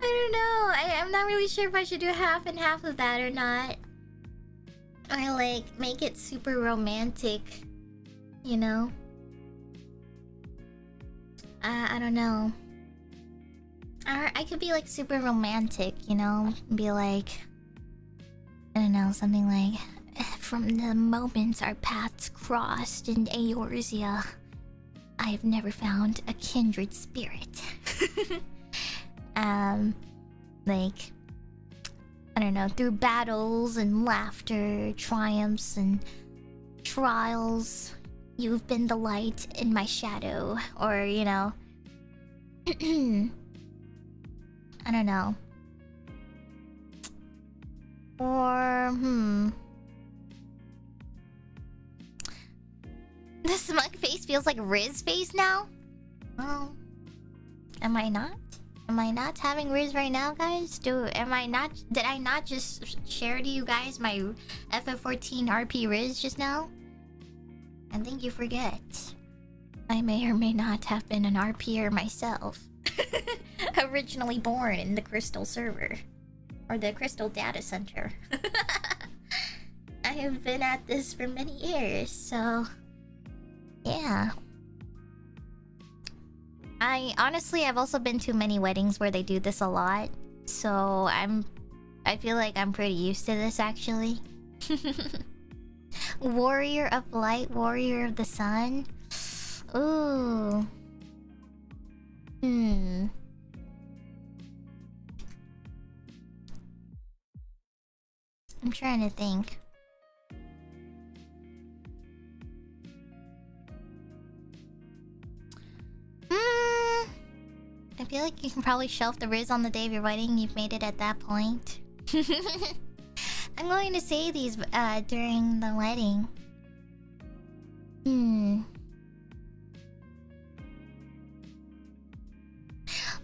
Speaker 1: I don't know. I'm not really sure if I should do half and half of that or not. Or like make it super romantic, you know? I don't know. Or I could be like super romantic, you know? Be like, I don't know, something like, from the moments our paths crossed in Eorzea, I have never found a kindred spirit. Like, I don't know, through battles and laughter, triumphs and trials, you've been the light in my shadow. Or, you know, I don't know. Or, the smug face feels like Riz face now? Well, am I not? Am I not having Riz right now, guys? Did I not just share to you guys my FF14 RP Riz just now? I think you forget. I may or may not have been an RPer myself. Originally born in the Crystal server. Or the Crystal data center. I have been at this for many years, so... yeah. I've also been to many weddings where they do this a lot. So I feel like I'm pretty used to this actually. Warrior of light, warrior of the sun. Ooh. I'm trying to think. I feel like you can probably shelf the Riz on the day of your wedding. You've made it at that point. I'm going to say these during the wedding.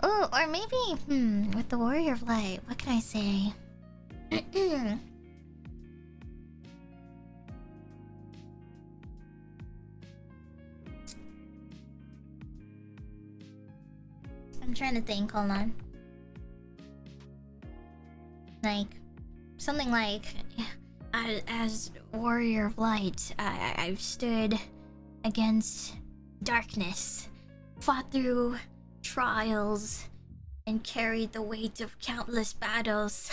Speaker 1: Oh, or maybe with the Warrior of Light. What can I say? I'm trying to think, hold on. Like, something like, as Warrior of Light, I've stood against darkness, fought through trials, and carried the weight of countless battles.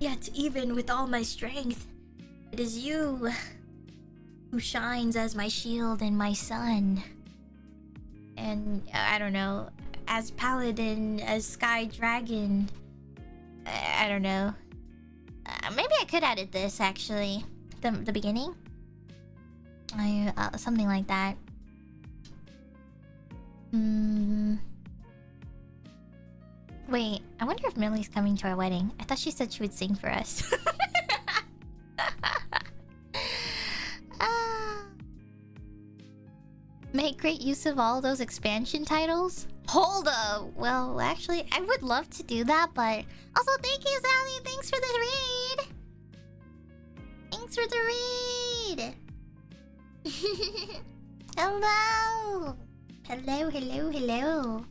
Speaker 1: Yet, even with all my strength, it is you who shines as my shield and my sun. And I don't know, as Paladin, as Sky Dragon, I don't know. Maybe I could edit this actually, the beginning. Something like that. Wait, I wonder if Millie's coming to our wedding. I thought she said she would sing for us. Make great use of all those expansion titles? Hold up! Well, actually, I would love to do that, but... Also, thank you, Sally! Thanks for the raid! Thanks for the raid! married! Hello! Hello, hello, hello.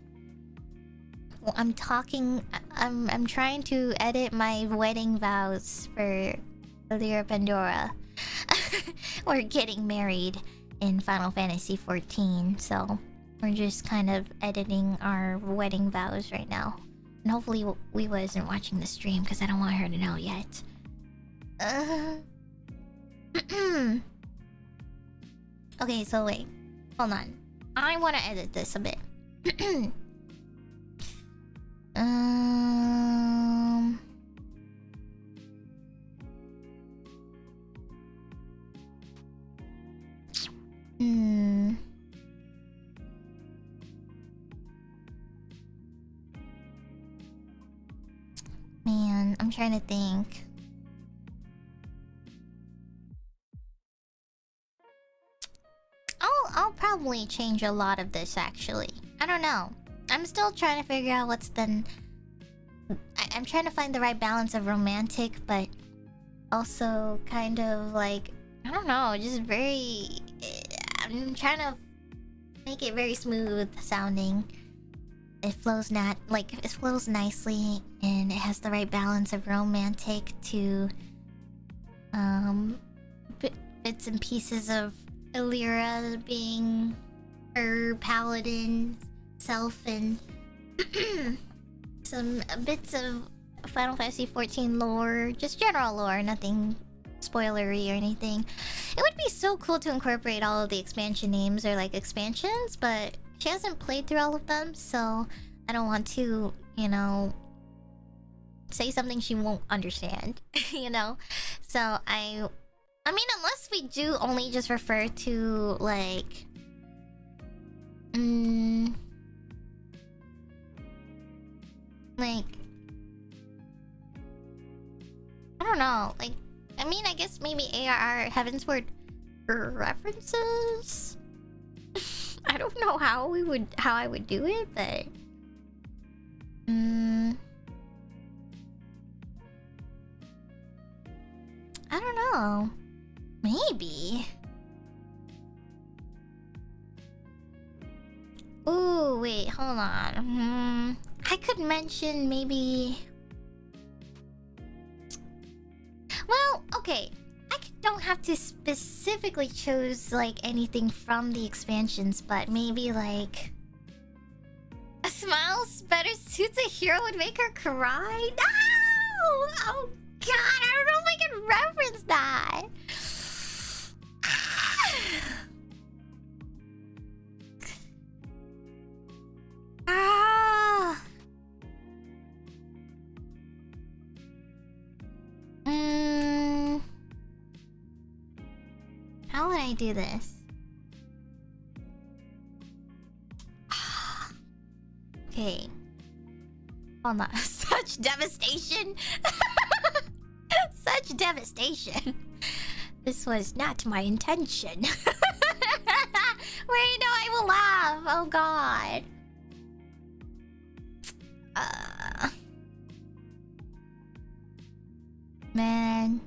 Speaker 1: Well, I'm trying to edit my wedding vows for Lyra Pandora. We're getting married in Final Fantasy XIV, so we're just kind of editing our wedding vows right now. And hopefully Weewa isn't watching the stream because I don't want her to know yet. Okay, so wait. Hold on. I want to edit this a bit. Man, I'm trying to think. I'll probably change a lot of this actually. I don't know. I'm still trying to figure out what's the... I'm trying to find the right balance of romantic, but also kind of like... I don't know, just very... I'm trying to make it very smooth sounding. It flows it flows nicely, and it has the right balance of romantic to bits and pieces of Lyra being her paladin self, and some bits of Final Fantasy XIV lore, just general lore, nothing spoilery or anything. It would be so cool to incorporate all of the expansion names or like expansions, but she hasn't played through all of them, so I don't want to, you know, say something she won't understand, you know? So I mean, unless we do only just refer to like like I don't know, like I mean, I guess maybe ARR Heavensward references. I don't know how I would do it, but I don't know. Maybe. Ooh, wait, hold on. I could mention maybe... Well, okay. I don't have to specifically choose like anything from the expansions, but maybe like... A smile better suits a hero would make her cry? No! Oh god, I don't know if I can reference that. How would I do this? Okay. Hold on. Such devastation. Such devastation. This was not my intention. Wait, no, I will laugh. Oh god. Man.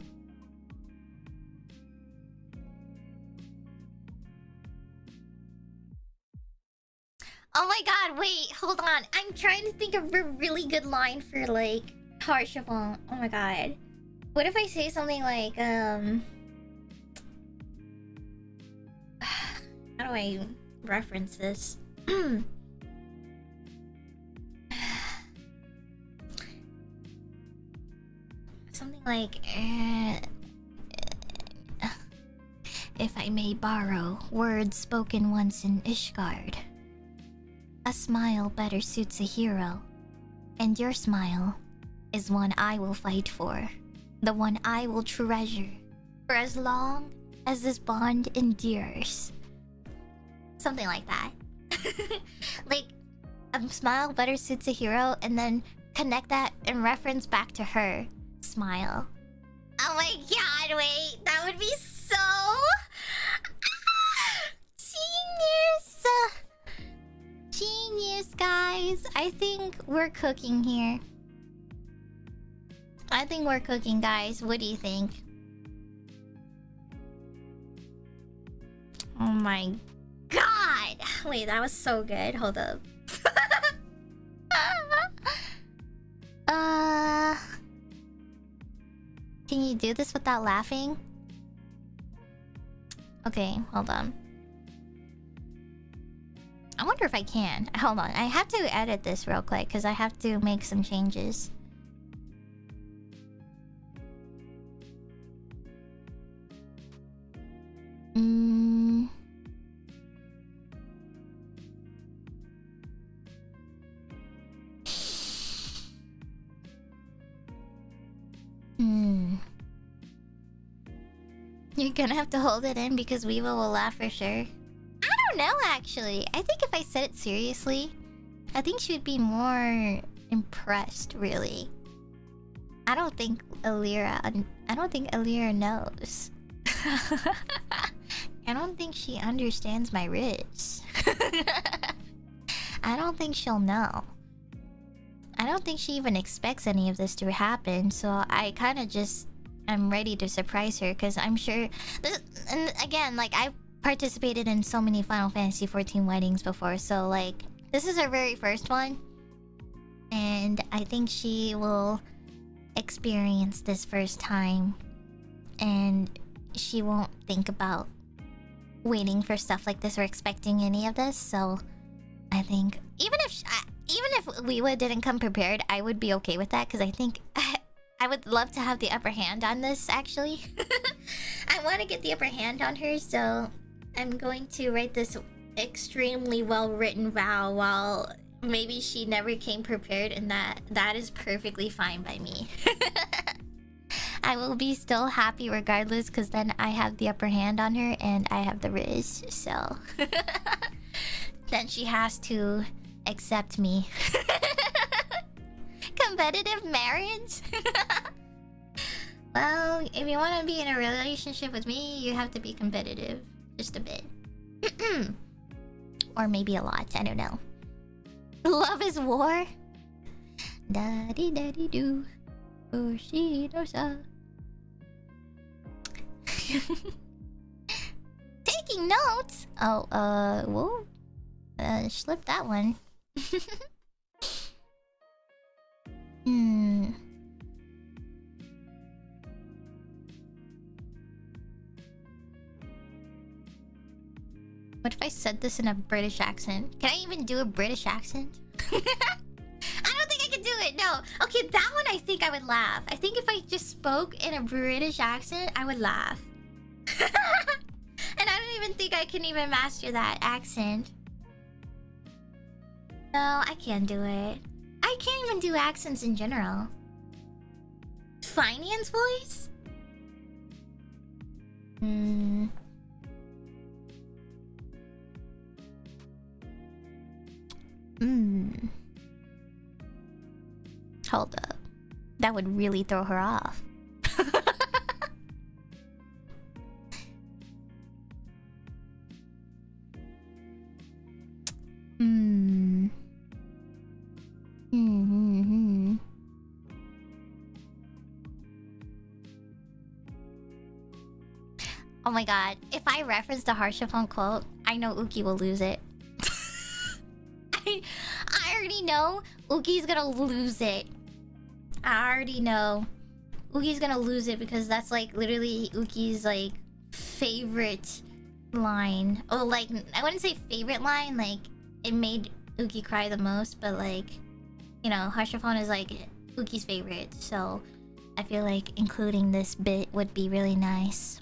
Speaker 1: Oh my god, wait, hold on. I'm trying to think of a really good line for like Harshavon. Oh my god. What if I say something like how do I reference this? Something like if I may borrow words spoken once in Ishgard. A smile better suits a hero, and your smile is one I will fight for, the one I will treasure for as long as this bond endures. Something like that. Like, a smile better suits a hero, and then connect that and reference back to her smile. Oh my god, wait, that would be so... Genius! Genius, guys. I think we're cooking here. I think we're cooking, guys. What do you think? Oh my god! Wait, that was so good. Hold up. Can you do this without laughing? Okay, hold on. I wonder if I can. Hold on. I have to edit this real quick because I have to make some changes. You're gonna have to hold it in because Weeva will laugh for sure. I don't know, actually. I think if I said it seriously, I think she would be more impressed, really. I don't think Alira knows. I don't think she understands my riz. I don't think she'll know. I don't think she even expects any of this to happen, so I kind of just am ready to surprise her because I'm sure this, and again, like, I've participated in so many Final Fantasy XIV weddings before, so like this is her very first one, and I think she will experience this first time and she won't think about waiting for stuff like this or expecting any of this. So I think even if Weewa didn't come prepared, I would be okay with that because I think I would love to have the upper hand on this, actually. I want to get the upper hand on her, so I'm going to write this extremely well-written vow while maybe she never came prepared, and that is perfectly fine by me. I will be still happy regardless, because then I have the upper hand on her and I have the riz, so... then she has to accept me. Competitive marriage? Well, if you want to be in a relationship with me, you have to be competitive. Just a bit. Or maybe a lot, I don't know. Love is war? Daddy daddy do. Ushido-sa. Taking notes? Oh, whoa. Slip that one. What if I said this in a British accent? Can I even do a British accent? I don't think I can do it, no. Okay, that one I think I would laugh. I think if I just spoke in a British accent, I would laugh. And I don't even think I can even master that accent. No, I can't do it. I can't even do accents in general. Finance voice? Hold up. That would really throw her off. Oh my god, if I reference the Harshafon quote, I know Uki will lose it. I already know Uki's gonna lose it. I already know Uki's gonna lose it because that's like literally Uki's like favorite line. Oh, like, I wouldn't say favorite line, like it made Uki cry the most, but like, you know, Harshafon is like Uki's favorite, so I feel like including this bit would be really nice.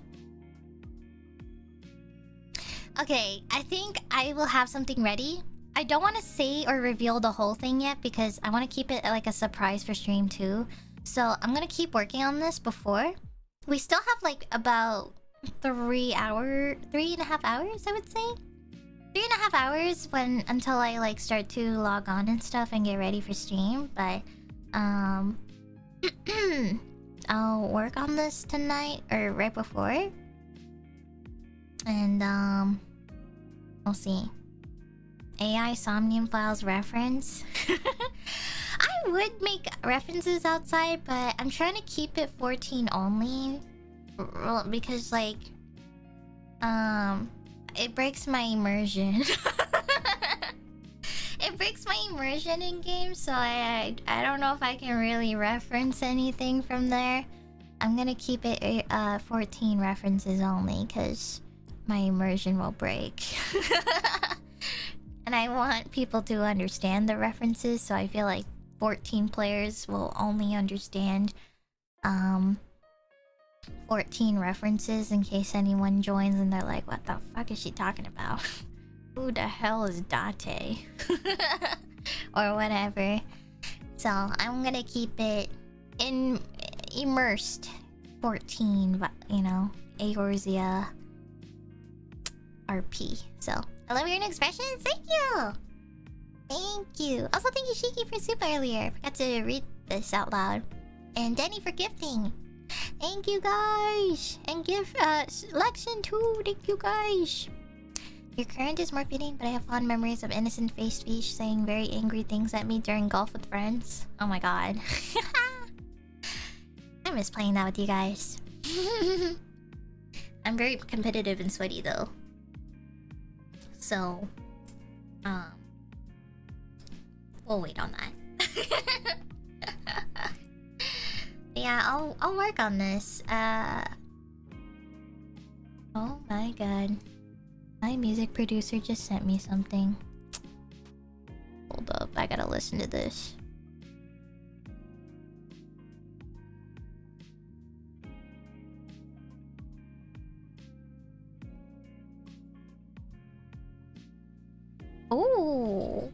Speaker 1: Okay, I think I will have something ready. I don't want to say or reveal the whole thing yet because I want to keep it like a surprise for stream too. So I'm gonna keep working on this before. We still have like about 3.5 hours, I would say. 3.5 hours until I like start to log on and stuff and get ready for stream. But I'll work on this tonight or right before. And we'll see. AI Somnium Files reference. I would make references outside, but I'm trying to keep it 14 only. Because like it breaks my immersion. It breaks my immersion in games, so I don't know if I can really reference anything from there. I'm gonna keep it 14 references only, because my immersion will break. And I want people to understand the references, so I feel like 14 players will only understand 14 references in case anyone joins and they're like, what the fuck is she talking about? Who the hell is Date? Or whatever. So I'm gonna keep it immersed 14, you know, Eorzea RP. So I love your new expressions. Thank you. Thank you. Also, thank you, Shiki, for soup earlier. I forgot to read this out loud. And Denny for gifting. Thank you, guys. And gift selection too. Thank you, guys. Your current is more fitting, but I have fond memories of innocent-faced fish saying very angry things at me during golf with friends. Oh my god. I miss playing that with you guys. I'm very competitive and sweaty though. So, we'll wait on that. Yeah, I'll work on this. Oh my god. My music producer just sent me something. Hold up, I gotta listen to this. Oh.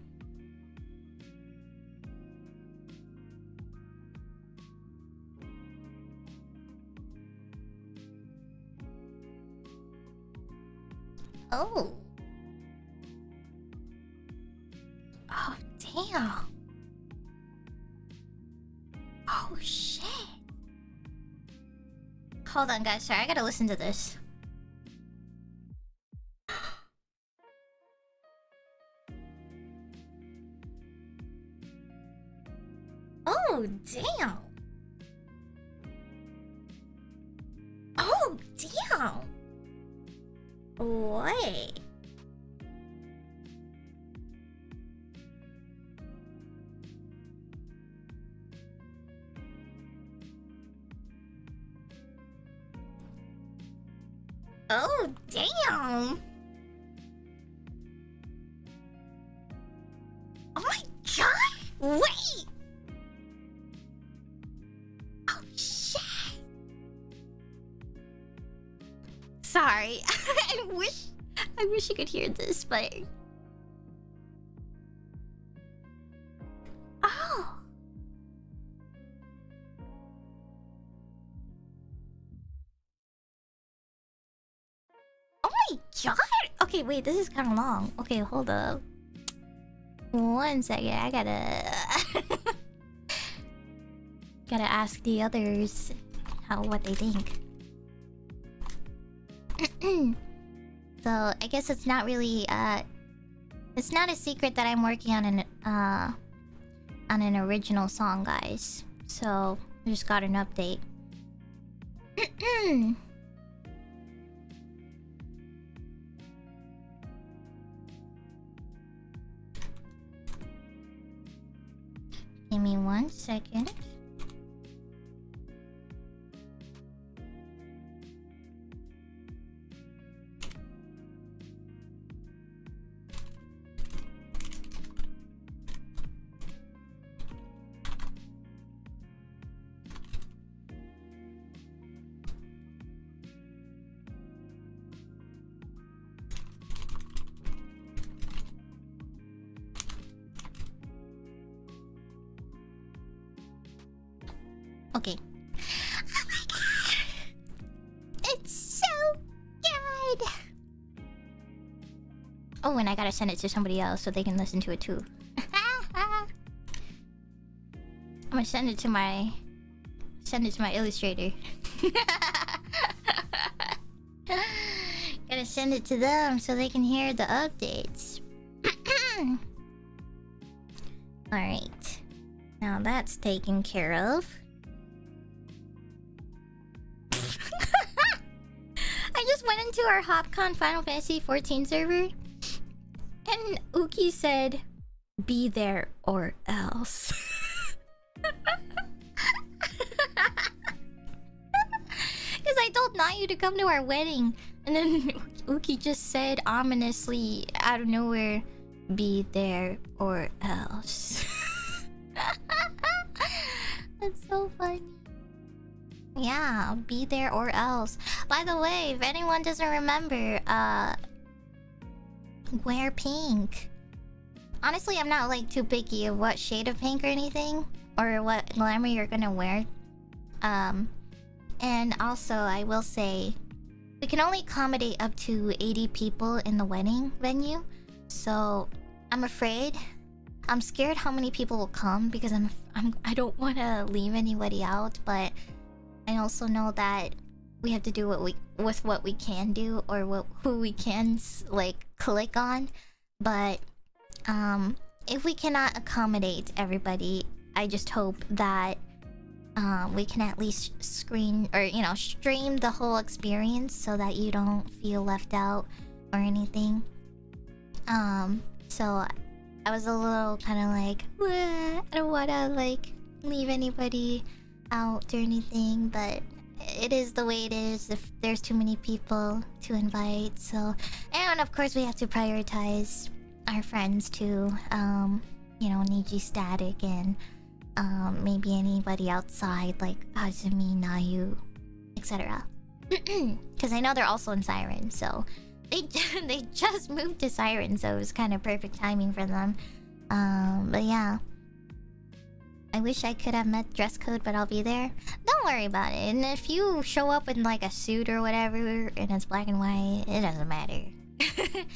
Speaker 1: Oh. Oh, damn. Oh, shit. Hold on, guys. Sorry, I gotta listen to this. Oh, damn. Oh, damn. Wait. Oh, damn. Oh my god. Wait. Oh, shit. Sorry. I wish you could hear this, but... Oh. Oh my god! Okay, wait, this is kind of long. Okay, hold up. 1 second, I gotta... gotta ask the others what they think. So, I guess it's not really, it's not a secret that I'm working on an original song, guys. So, I just got an update. Give me 1 second. Okay. Oh my god! It's so good! Oh, and I gotta send it to somebody else so they can listen to it too. I'm gonna send it to my illustrator. Gotta send it to them so they can hear the updates. Alright. Now that's taken care of. I just just went into our HopCon Final Fantasy 14 server, and Uki said, "Be there or else." Because I told Nayu to come to our wedding, and then Uki just said ominously out of nowhere, "Be there or else." That's so funny. Yeah, be there or else. By the way, if anyone doesn't remember, wear pink. Honestly, I'm not like too picky of what shade of pink or anything, or what glamour you're gonna wear. And also I will say, we can only accommodate up to 80 people in the wedding venue. So I'm scared how many people will come, because I don't want to leave anybody out, but I also know that we have to do what we can do, or who we can like click on. But if we cannot accommodate everybody, I just hope that we can at least screen, or stream the whole experience, so that you don't feel left out or anything. So I was a little kind of like, I don't want to like leave anybody out or anything, but it is the way it is if there's too many people to invite. So, and of course we have to prioritize our friends too. Niji, Static, and maybe anybody outside like Azumi, Nayu, etc. Because I know they're also in Siren, so they just moved to Siren, so it was kind of perfect timing for them. But yeah, I wish I could have met dress code, but I'll be there. Don't worry about it. And if you show up in like a suit or whatever and it's black and white, it doesn't matter. It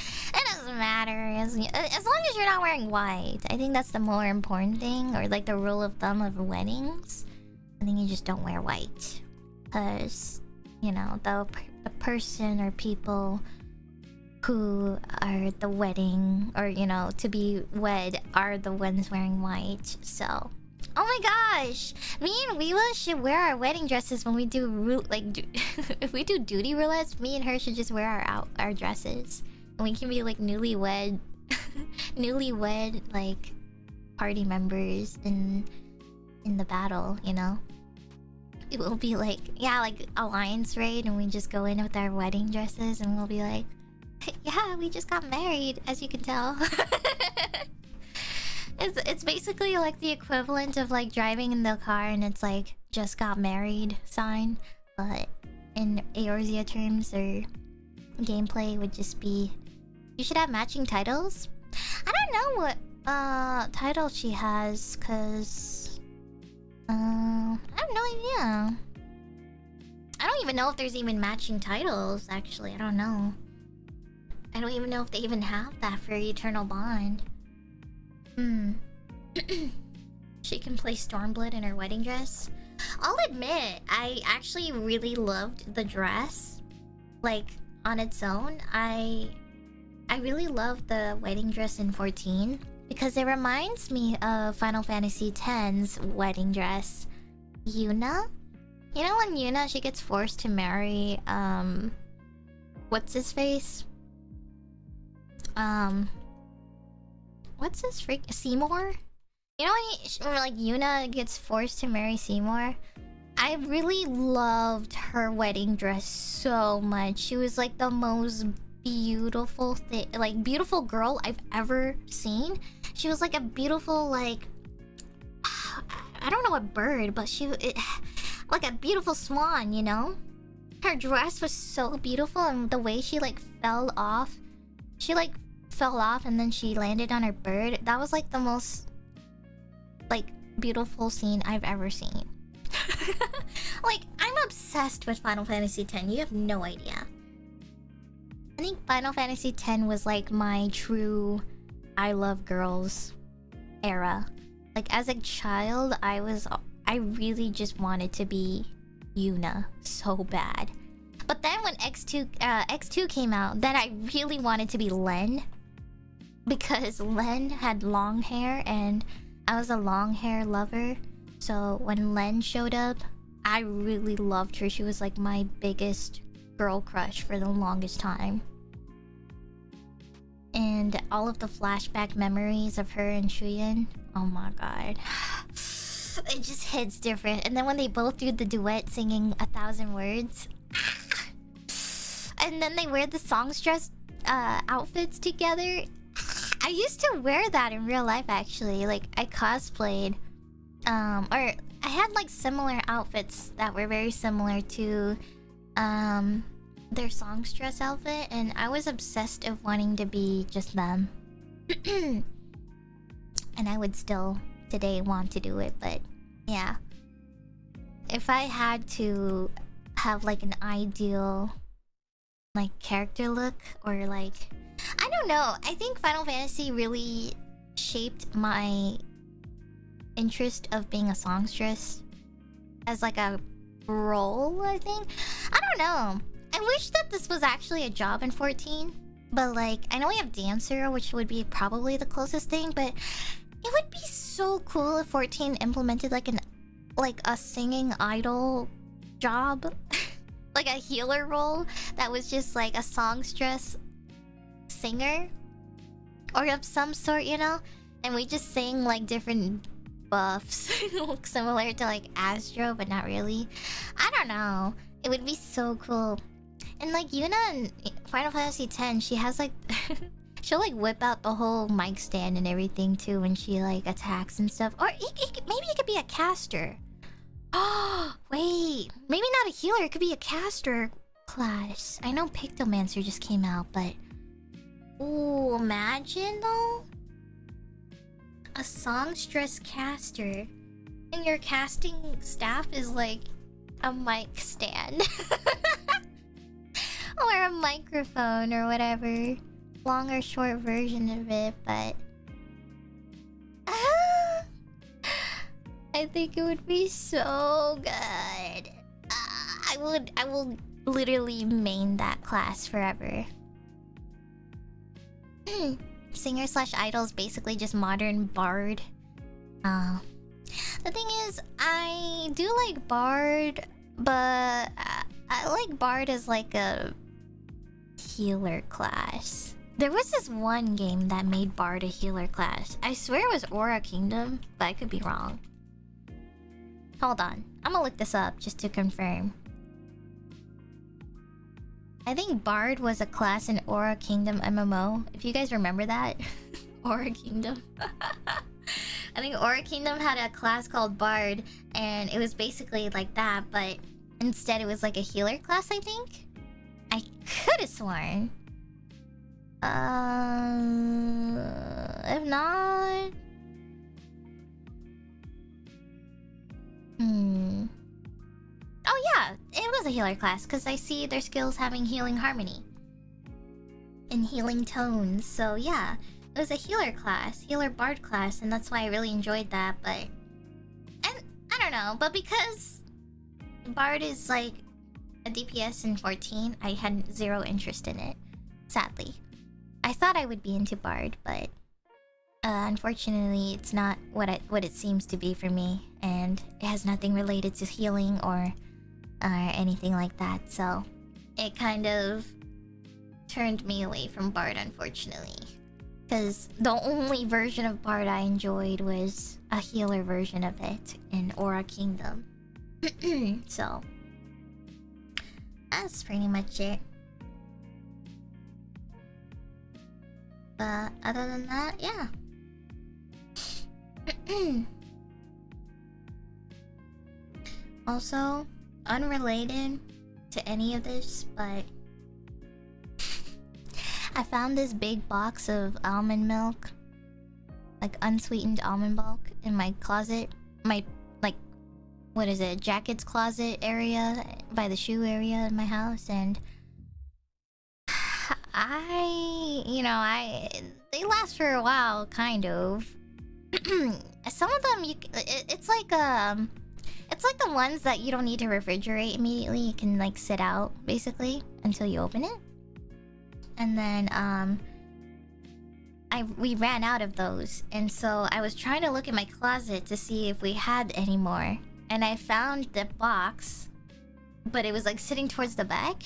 Speaker 1: doesn't matter as long as you're not wearing white. I think that's the more important thing, or like the rule of thumb of weddings. I think you just don't wear white, because the person or people who are the wedding, or to be wed, are the ones wearing white. So, oh my gosh, me and Weewa should wear our wedding dresses when we do if we do duty roulettes. Me and her should just wear our dresses, and we can be like newlywed like party members in the battle. It will be like, yeah, like alliance raid, and we just go in with our wedding dresses, and we'll be like, yeah, we just got married, as you can tell. It's basically like the equivalent of like driving in the car and it's like just got married sign, but in Eorzea terms or gameplay would just be, you should have matching titles. I don't know what title she has, cause I have no idea. I don't even know if there's even matching titles, actually. I don't know. I don't even know if they even have that for Eternal Bond. She can play Stormblood in her wedding dress. I'll admit, I actually really loved the dress. Like, on its own. I really love the wedding dress in 14, because it reminds me of Final Fantasy X's wedding dress. Yuna? You know when Yuna, she gets forced to marry, what's his face? What's his Seymour? You know when like Yuna gets forced to marry Seymour? I really loved her wedding dress so much. She was like the most beautiful beautiful girl I've ever seen. She was like a beautiful, like, I don't know what bird, but like a beautiful swan, Her dress was so beautiful, and the way she like fell off. She like fell off and then she landed on her bird. That was like the most like beautiful scene I've ever seen. Like, I'm obsessed with Final Fantasy X. You have no idea. I think Final Fantasy X was like my true I love girls era. Like, as a child, I really just wanted to be Yuna so bad. But then when X2 came out, then I really wanted to be Len, because Len had long hair and I was a long hair lover. So when Len showed up, I really loved her. She was like my biggest girl crush for the longest time. And all of the flashback memories of her and Shuyan, oh my god. It just hits different. And then when they both do the duet singing 1,000 words, and then they wear the songstress outfits together. I used to wear that in real life, actually. Like, I cosplayed, or I had like similar outfits that were very similar to their songstress outfit, and I was obsessed of wanting to be just them. And I would still today want to do it, but yeah. If I had to have like an ideal like character look, or like, I don't know, I think Final Fantasy really shaped my interest of being a songstress as like a role, I think. I don't know. I wish that this was actually a job in 14, but like, I know we have dancer, which would be probably the closest thing, but it would be so cool if 14 implemented like a singing idol job. Like a healer role that was just like a songstress singer or of some sort, you know? And we just sing like different buffs. Look similar to like Astro, but not really. I don't know. It would be so cool. And like Yuna in Final Fantasy X, she has like she'll like whip out the whole mic stand and everything too when she like attacks and stuff. Or maybe it could be a caster. Oh, wait. Maybe not a healer. It could be a caster class. I know Pictomancer just came out, but... Ooh, imagine though? A songstress caster. And your casting staff is like a mic stand. Or a microphone or whatever. Long or short version of it, but... I think it would be so good. I will literally main that class forever. Singer slash idol is basically just modern bard. The thing is, I do like bard, but I like bard as like a healer class. There was this one game that made bard a healer class. I swear it was Aura Kingdom, but I could be wrong. Hold on. I'm gonna look this up just to confirm. I think Bard was a class in Aura Kingdom MMO. If you guys remember that. Aura Kingdom. I think Aura Kingdom had a class called Bard, and it was basically like that, but instead it was like a healer class, I think? I could have sworn. If not... Oh yeah, it was a healer class, because I see their skills having healing harmony. And healing tones, so yeah. It was a healer class, healer bard class, and that's why I really enjoyed that, but... And, I don't know, but because... Bard is like a DPS in 14, I had zero interest in it. Sadly. I thought I would be into Bard, but... unfortunately, it's not what it seems to be for me, and it has nothing related to healing or anything like that. So it kind of turned me away from Bard, unfortunately, because the only version of Bard I enjoyed was a healer version of it in Aura Kingdom. So that's pretty much it. But other than that, yeah. Also, unrelated to any of this, but I found this big box of almond milk, like unsweetened almond milk, in my closet. My, like, what is it, jackets closet area by the shoe area in my house, and they last for a while, kind of. Some of them, it's like the ones that you don't need to refrigerate immediately. You can like sit out basically until you open it. And then we ran out of those, and so I was trying to look in my closet to see if we had any more, and I found the box, but it was like sitting towards the back.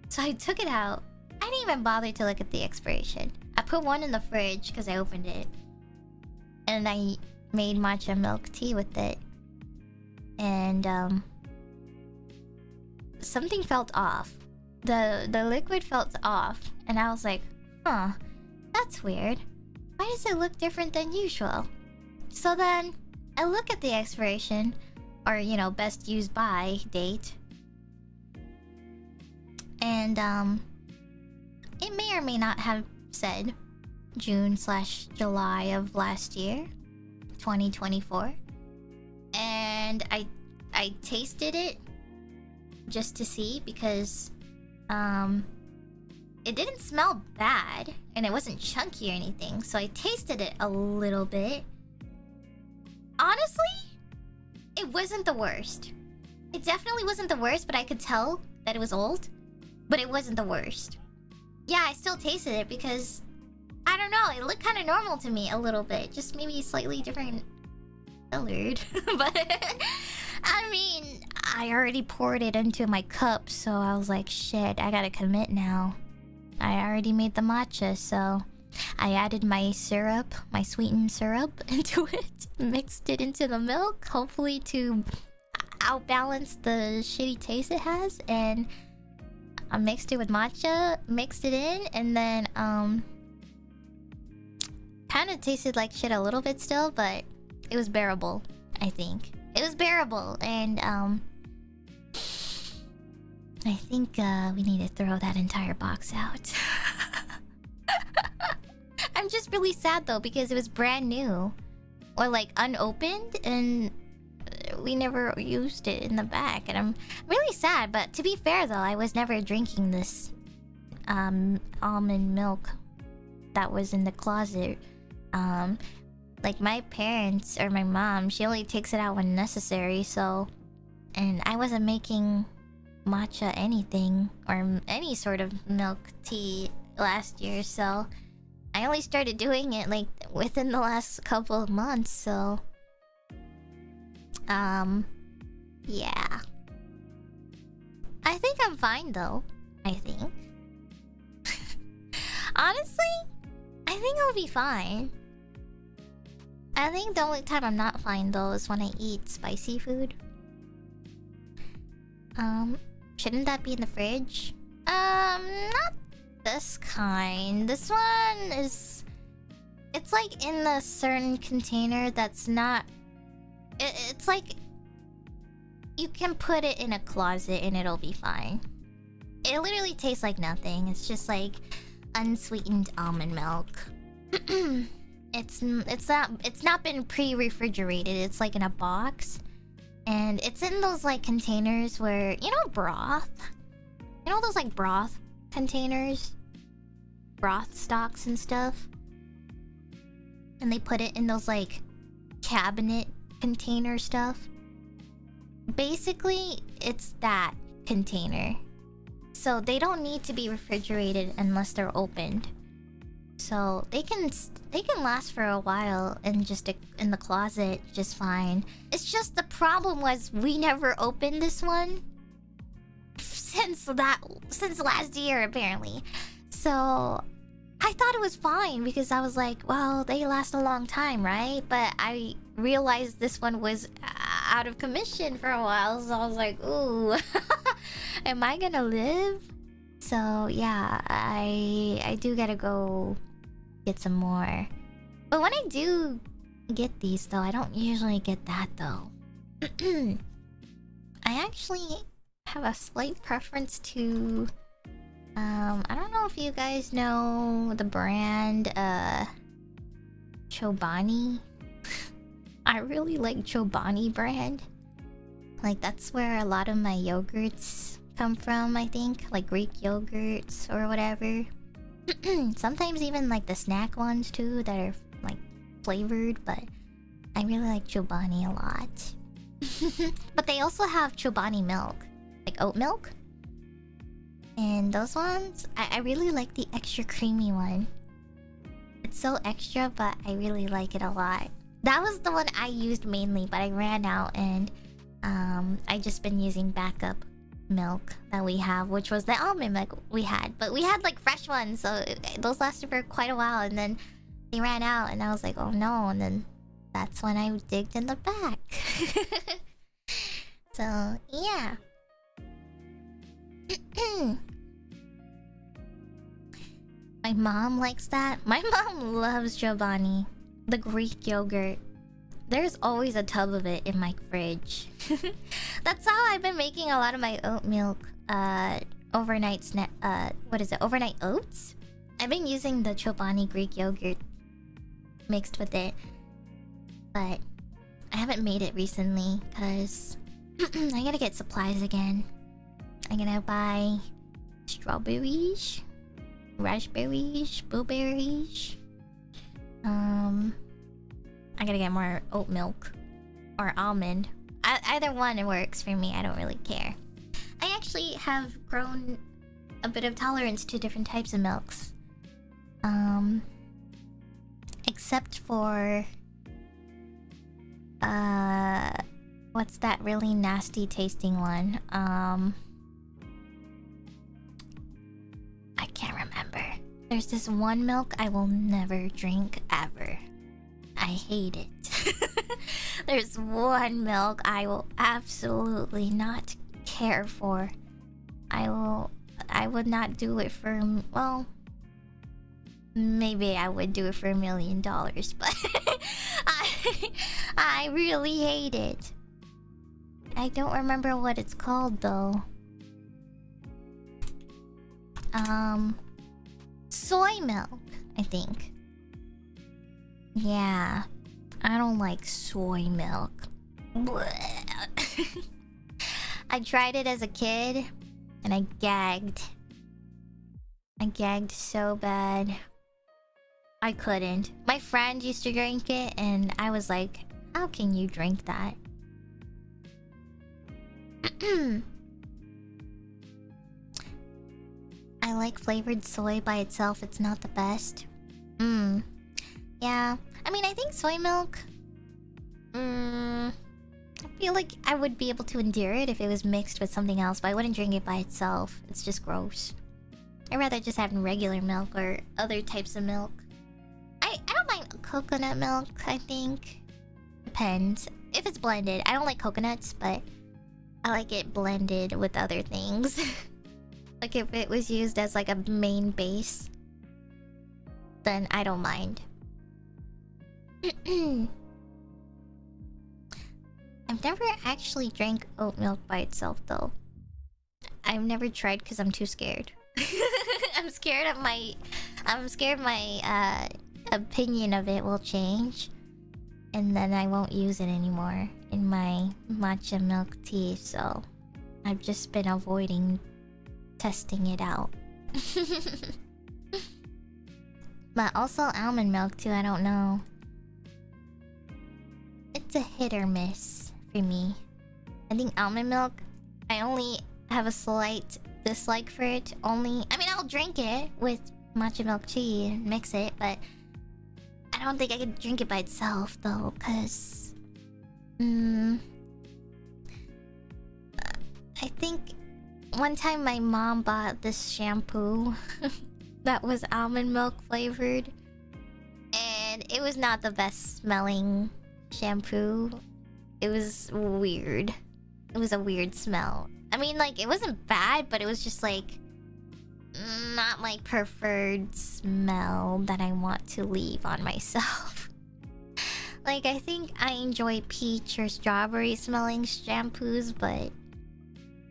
Speaker 1: So I took it out. I didn't even bother to look at the expiration. I put one in the fridge because I opened it. And I made matcha milk tea with it. And something felt off. The liquid felt off. And I was like, huh, that's weird. Why does it look different than usual? So then I look at the expiration, or you know, best used by date. And it may or may not have said June/July of last year, 2024. And I tasted it just to see, because it didn't smell bad and it wasn't chunky or anything. So I tasted it a little bit. Honestly, it wasn't the worst. It definitely wasn't the worst, but I could tell that it was old. But it wasn't the worst. Yeah, I still tasted it because, I don't know, it looked kind of normal to me a little bit. Just maybe slightly different colored. But, I mean, I already poured it into my cup, so I was like, shit, I gotta commit now. I already made the matcha, so I added my syrup, my sweetened syrup into it. Mixed it into the milk, hopefully to outbalance the shitty taste it has. And I mixed it with matcha, mixed it in, and then kind of tasted like shit a little bit still, but it was bearable. I think it was bearable, and I think we need to throw that entire box out. I'm just really sad though, because it was brand new, or like unopened, and we never used it in the back, and I'm really sad. But to be fair though, I was never drinking this almond milk that was in the closet. Like my parents or my mom, she only takes it out when necessary. So, and I wasn't making matcha anything or any sort of milk tea last year, so I only started doing it like within the last couple of months. So yeah, I think I'm fine though. I think honestly, I think I'll be fine. I think the only time I'm not fine though is when I eat spicy food. Shouldn't that be in the fridge? Not this kind. This one is... It's like in a certain container that's not... It's like... You can put it in a closet and it'll be fine. It literally tastes like nothing. It's just like unsweetened almond milk. It's not been pre-refrigerated. It's like in a box. And it's in those like containers where, you know, broth? You know those like broth containers? Broth stocks and stuff? And they put it in those like cabinet container stuff. Basically, it's that container. So they don't need to be refrigerated unless they're opened. So they can last for a while and just in the closet just fine. It's just the problem was we never opened this one since last year apparently. So I thought it was fine because I was like, well, they last a long time, right? But I realized this one was out of commission for a while, so I was like, ooh, am I gonna live? So yeah, I do gotta go get some more. But when I do get these though, I don't usually get that though. I actually have a slight preference to I don't know if you guys know the brand Chobani. I really like Chobani brand. Like that's where a lot of my yogurts come from, I think. Like Greek yogurts or whatever. Sometimes even like the snack ones too that are like flavored, but I really like Chobani a lot. But they also have Chobani milk, like oat milk. And those ones, I really like the extra creamy one. It's so extra, but I really like it a lot. That was the one I used mainly, but I ran out and I just been using backup milk that we have, which was the almond milk we had. But we had like fresh ones, so those lasted for quite a while, and then they ran out, and I was like, oh no, and then that's when I digged in the back. So, yeah. My mom likes that. My mom loves Giovanni, the Greek yogurt. There's always a tub of it in my fridge. That's how I've been making a lot of my oat milk overnight snack. What is it? Overnight oats? I've been using the Chobani Greek yogurt mixed with it, but I haven't made it recently because I gotta get supplies again. I'm gonna buy strawberries, raspberries, blueberries. I gotta get more oat milk or almond. Either one works for me. I don't really care. I actually have grown a bit of tolerance to different types of milks. Except for what's that really nasty tasting one? I can't remember. There's this one milk I will never drink ever. I hate it. There's one milk I will absolutely not care for. I would not do it for, well, maybe I would do it for $1 million, but I really hate it. I don't remember what it's called though. Soy milk, I think. Yeah, I don't like soy milk. I tried it as a kid and I gagged. I gagged so bad. I couldn't. My friend used to drink it and I was like, how can you drink that? I like flavored soy by itself. It's not the best. Yeah. I mean, I think soy milk... I feel like I would be able to endure it if it was mixed with something else, but I wouldn't drink it by itself. It's just gross. I'd rather just have regular milk or other types of milk. I don't mind coconut milk, I think. Depends. If it's blended. I don't like coconuts, but I like it blended with other things. Like if it was used as like a main base, then I don't mind. I've never actually drank oat milk by itself though. I've never tried because I'm too scared. I'm scared my opinion of it will change, and then I won't use it anymore in my matcha milk tea, so I've just been avoiding testing it out. But also almond milk too, I don't know. It's a hit or miss for me. I think almond milk, I only have a slight dislike for it. I mean, I'll drink it with matcha milk tea and mix it, but I don't think I could drink it by itself though, cause I think one time my mom bought this shampoo that was almond milk flavored, and it was not the best smelling shampoo. It was weird. It was a weird smell. I mean, like, it wasn't bad, but it was just like not my preferred smell that I want to leave on myself. Like, I think I enjoy peach or strawberry smelling shampoos, but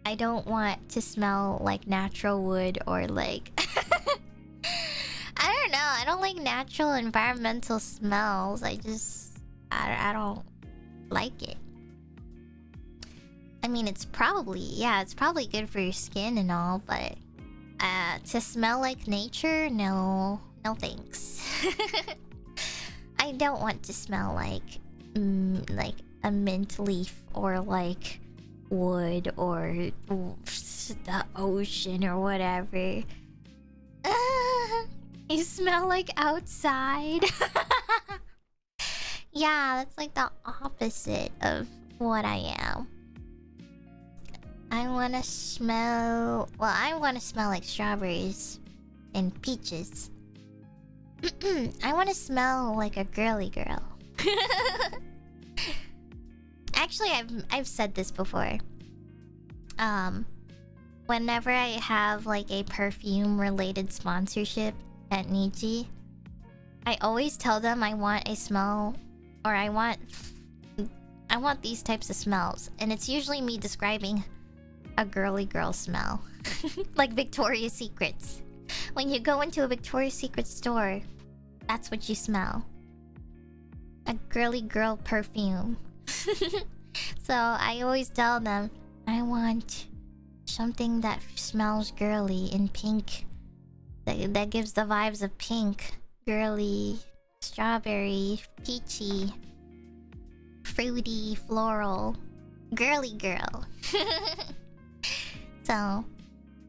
Speaker 1: I don't want to smell like natural wood or like I don't know. I don't like natural environmental smells. I don't like it. I mean, it's probably good for your skin and all, but to smell like nature, no thanks. I don't want to smell like a mint leaf or like wood or the ocean or whatever. You smell like outside. Yeah, that's like the opposite of what I am. I wanna smell... Well, I wanna smell like strawberries and peaches. I wanna smell like a girly girl. Actually, I've said this before. Whenever I have like a perfume related sponsorship at Niji, I always tell them I want a smell, or I want these types of smells, and it's usually me describing a girly girl smell. Like Victoria's Secrets. When you go into a Victoria's Secret store, that's what you smell. A girly girl perfume. So I always tell them I want something that smells girly in pink. That gives the vibes of pink, girly, strawberry, peachy, fruity, floral, girly girl. So,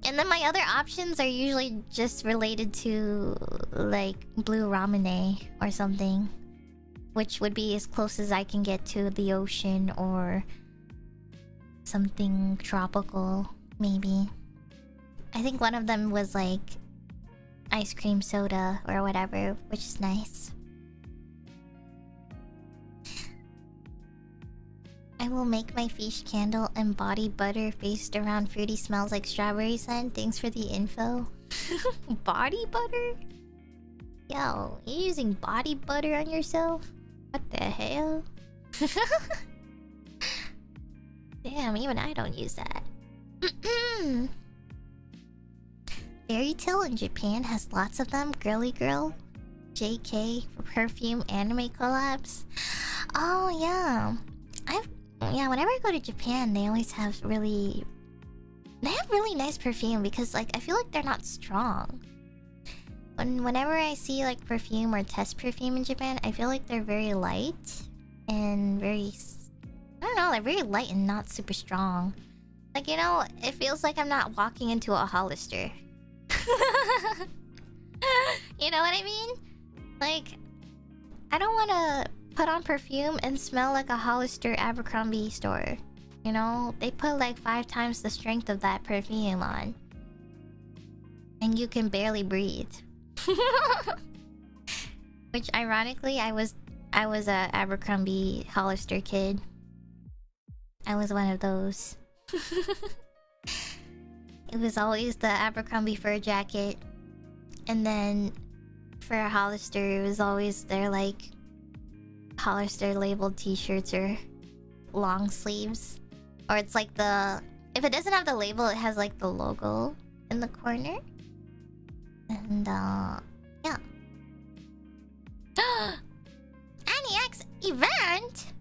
Speaker 1: and then my other options are usually just related to like blue ramune or something, which would be as close as I can get to the ocean, or something tropical, maybe. I think one of them was like ice cream soda or whatever, which is nice. I will make my fish candle and body butter based around fruity smells like strawberry scent. Thanks for the info. Body butter? Yo, you using body butter on yourself? What the hell? Damn, even I don't use that. Fairy Tale in Japan has lots of them. Girly Girl, JK for perfume anime collabs. Oh yeah, whenever I go to Japan, they always have really nice perfume, because like I feel like they're not strong. Whenever I see like perfume or test perfume in Japan, I feel like they're very light and very, I don't know, they're very light and not super strong. Like, you know, it feels like I'm not walking into a Hollister. You know what I mean? Like, I don't want to put on perfume and smell like a Hollister Abercrombie store. You know, they put like 5 times the strength of that perfume on, and you can barely breathe. Which ironically, I was a Abercrombie Hollister kid. I was one of those. It was always the Abercrombie fur jacket, and then for a Hollister, it was always their like Hollister labeled t-shirts or long sleeves, or it's like the, if it doesn't have the label, it has like the logo in the corner. And yeah. Aniax event.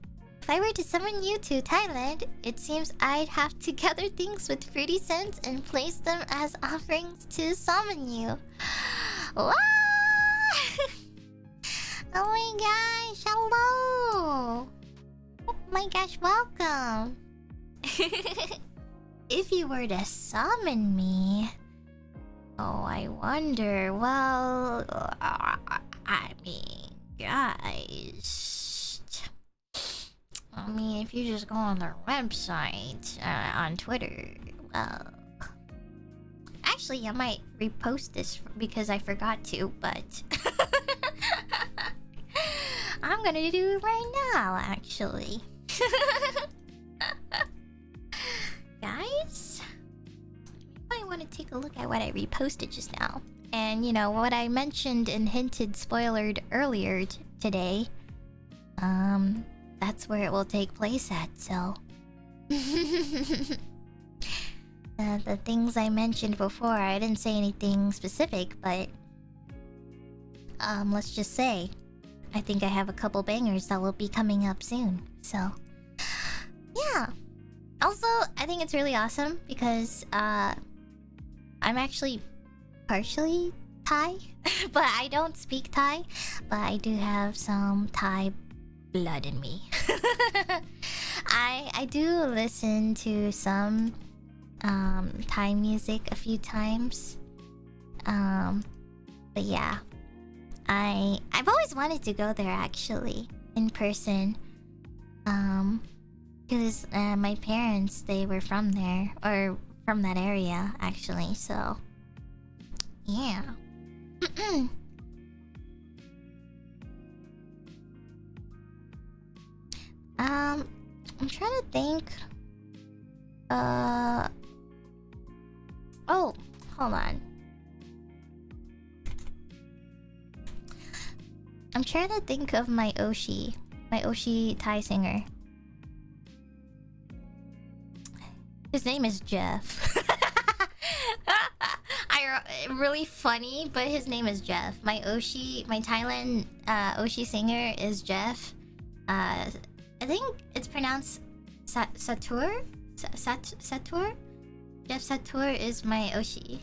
Speaker 1: If I were to summon you to Thailand, it seems I'd have to gather things with fruity scents and place them as offerings to summon you. Wow! Oh my gosh, hello! Oh my gosh, welcome! If you were to summon me... Oh, I wonder, well... I mean, guys... I mean, if you just go on their website, on Twitter, well... Actually, I might repost this because I forgot to, but... I'm gonna do it right now, actually. Guys? You might want to take a look at what I reposted just now. And, you know, what I mentioned and hinted, spoilered earlier today. That's where it will take place at, so... The things I mentioned before, I didn't say anything specific, but... let's just say... I think I have a couple bangers that will be coming up soon, so... Yeah! Also, I think it's really awesome because, I'm actually partially Thai. But I don't speak Thai. But I do have some Thai blood in me. I do listen to some Thai music a few times. But yeah, I've always wanted to go there actually in person. Because my parents, they were from there, or from that area actually, so yeah. I'm trying to think. Oh, hold on. I'm trying to think of my Oshi Thai singer. His name is Jeff. Really funny, but his name is Jeff. My Thailand Oshi singer is Jeff. I think it's pronounced Satur. Satur. Jeff Satur is my Oshi.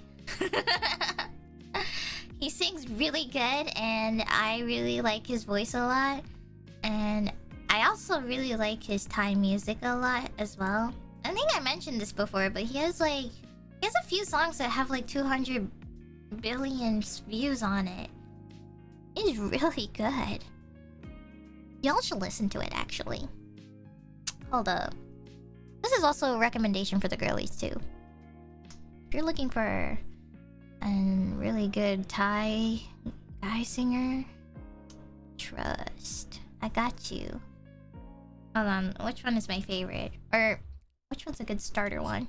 Speaker 1: He sings really good, and I really like his voice a lot. And I also really like his Thai music a lot as well. I think I mentioned this before, but he has a few songs that have like 200 billion views on it. It's really good. Y'all should listen to it, actually. Hold up. This is also a recommendation for the girlies, too. If you're looking for a really good Thai guy singer, trust. I got you. Hold on, which one is my favorite? Or, which one's a good starter one?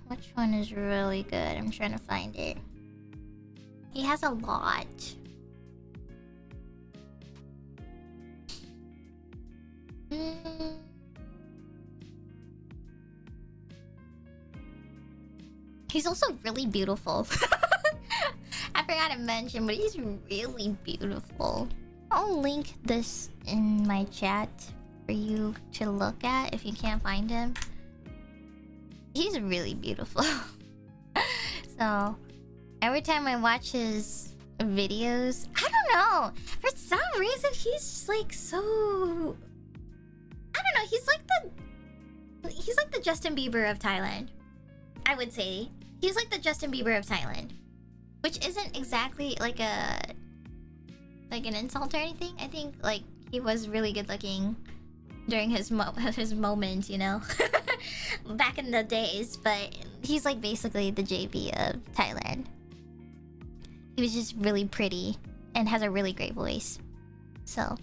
Speaker 1: Which one is really good? I'm trying to find it. He has a lot. He's also really beautiful. I forgot to mention, but he's really beautiful. I'll link this in my chat for you to look at if you can't find him. He's really beautiful. So, every time I watch his videos, I don't know. For some reason, he's just like so... I don't know. He's like the Justin Bieber of Thailand. I would say he's like the Justin Bieber of Thailand, which isn't exactly like an insult or anything. I think like he was really good looking during his moment, you know, back in the days. But he's like basically the JB of Thailand. He was just really pretty and has a really great voice. So,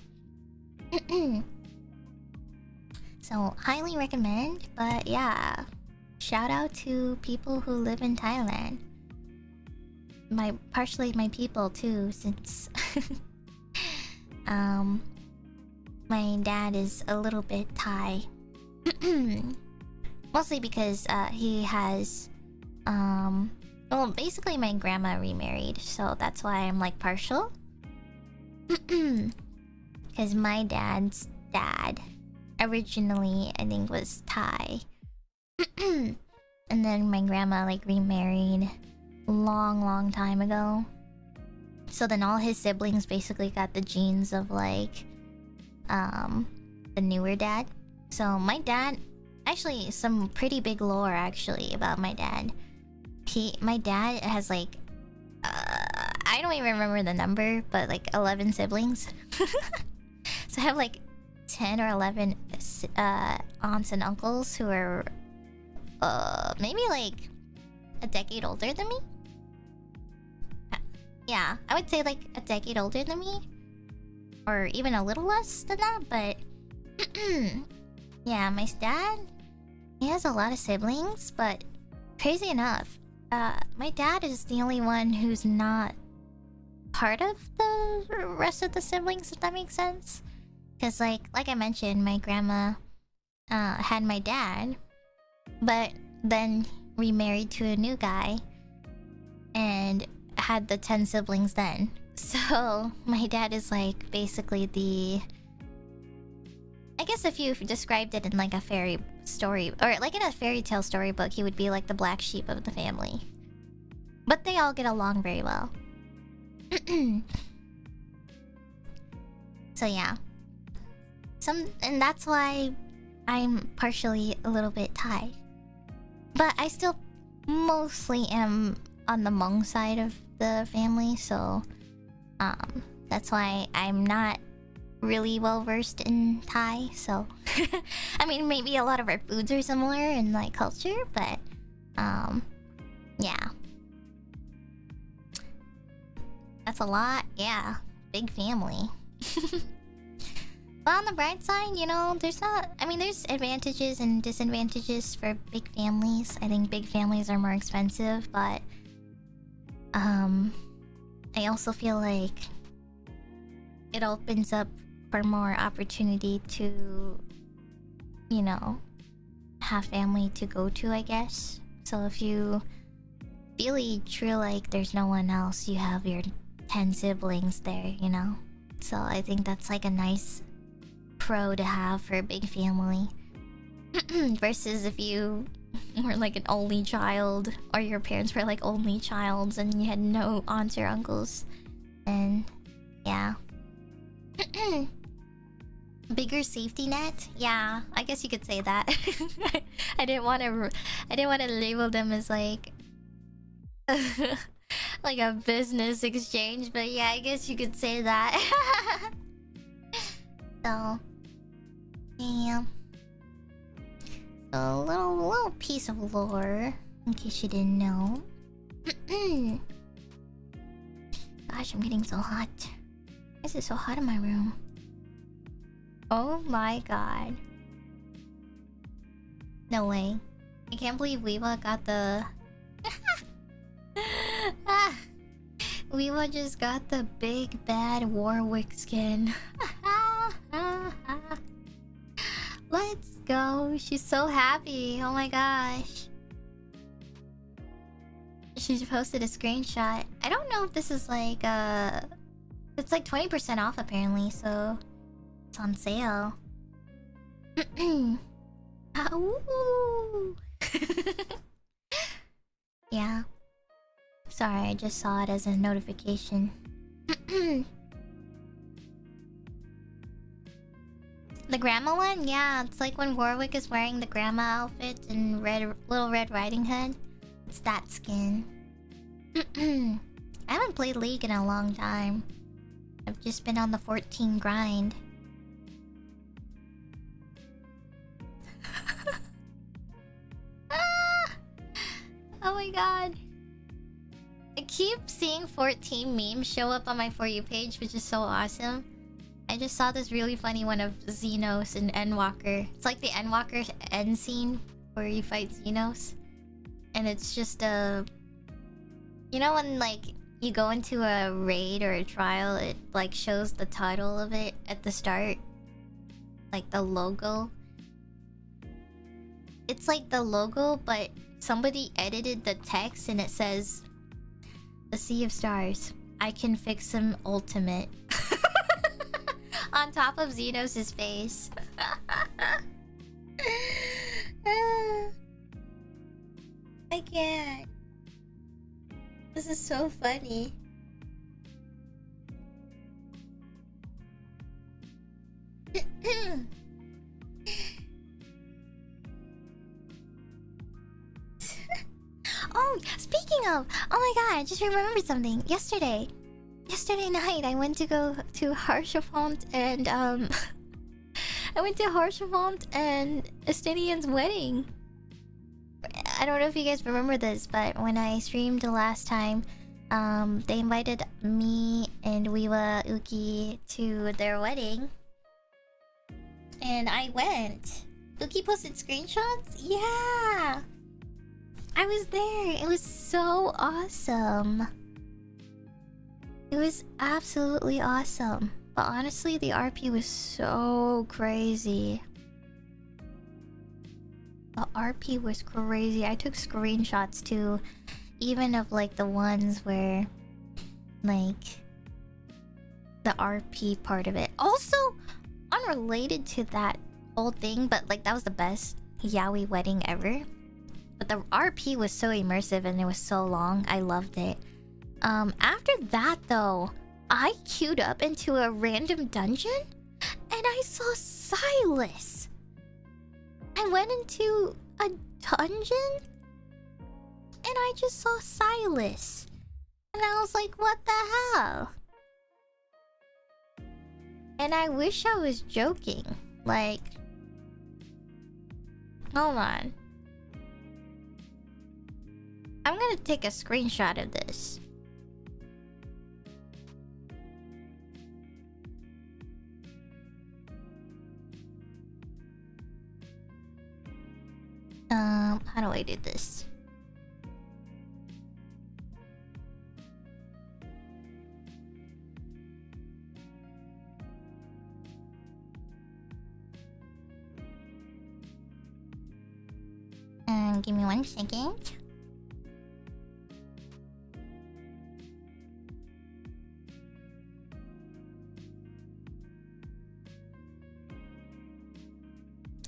Speaker 1: so highly recommend. But yeah, shout out to people who live in Thailand. Partially my people too, since my dad is a little bit Thai. Mostly because he has well, basically my grandma remarried, so that's why I'm like partial. Because my dad's dad originally I think was Thai. And then my grandma like remarried long time ago. So then all his siblings basically got the genes of like the newer dad. So my dad, actually some pretty big lore actually about my dad. My dad has like I don't even remember the number, but like 11 siblings. So I have like 10 or 11 aunts and uncles who are maybe like a decade older than me. Yeah, I would say like a decade older than me, or even a little less than that. But yeah, my dad, he has a lot of siblings, but crazy enough, my dad is the only one who's not part of the rest of the siblings, if that makes sense. Because like I mentioned, my grandma had my dad, but then remarried to a new guy and had the 10 siblings then. So my dad is like basically the... I guess if you described it in like a fairy story, or like in a fairy tale storybook, he would be like the black sheep of the family. But they all get along very well. So yeah. And that's why I'm partially a little bit Thai. But I still mostly am on the Hmong side of the family, so that's why I'm not really well versed in Thai. So I mean, maybe a lot of our foods are similar in like culture, but yeah, that's a lot. Yeah, big family. But on the bright side, you know, there's not... I mean, there's advantages and disadvantages for big families. I think big families are more expensive, but... I also feel like... it opens up for more opportunity to... you know... have family to go to, I guess. So if you... really feel like there's no one else, you have your 10 siblings there, you know? So I think that's like a nice... pro to have for a big family. Versus if you were like an only child, or your parents were like only childs and you had no aunts or uncles, and yeah. Bigger safety net? Yeah, I guess you could say that. I didn't want to label them as like like a business exchange, but yeah, I guess you could say that. So yeah. So a little piece of lore, in case you didn't know. Gosh, I'm getting so hot. Why is it so hot in my room? Oh my god. No way. I can't believe Weeva got the... Weeva just got the big bad Warwick skin. Let's go. She's so happy. Oh my gosh. She posted a screenshot. I don't know if this is like it's like 20% off apparently, so it's on sale. Ooh. Yeah. Sorry, I just saw it as a notification. The grandma one? Yeah, it's like when Warwick is wearing the grandma outfit in Little Red Riding Hood. It's that skin. I haven't played League in a long time. I've just been on the 14 grind. Oh my god. I keep seeing 14 memes show up on my For You page, which is so awesome. I just saw this really funny one of Xenos and Endwalker. It's like the Endwalker end scene where you fight Xenos. And it's just a... You know when like you go into a raid or a trial, it like shows the title of it at the start? Like the logo. It's like the logo, but somebody edited the text and it says... The Sea of Stars. I can fix him ultimate. On top of Xenos' face. I can't. This is so funny. Oh, speaking of, oh my god, I just remembered something. Yesterday night, I went to go to Harshafont and I went to Harshafont and Estinian's wedding. I don't know if you guys remember this, but when I streamed the last time, they invited me and Weeva Uki to their wedding, and I went. Uki posted screenshots. Yeah. I was there. It was so awesome. It was absolutely awesome. But honestly, the RP was so crazy. The RP was crazy. I took screenshots too. Even of like the ones where... like... the RP part of it. Also, unrelated to that whole thing, but like that was the best yaoi wedding ever. But the RP was so immersive and it was so long. I loved it. After that though, I queued up into a random dungeon and I saw Silas. I went into a dungeon and I just saw Silas. And And I was like, what the hell? And I wish I was joking. Like, hold on. I'm gonna take a screenshot of this. How do I do this? Give me 1 second.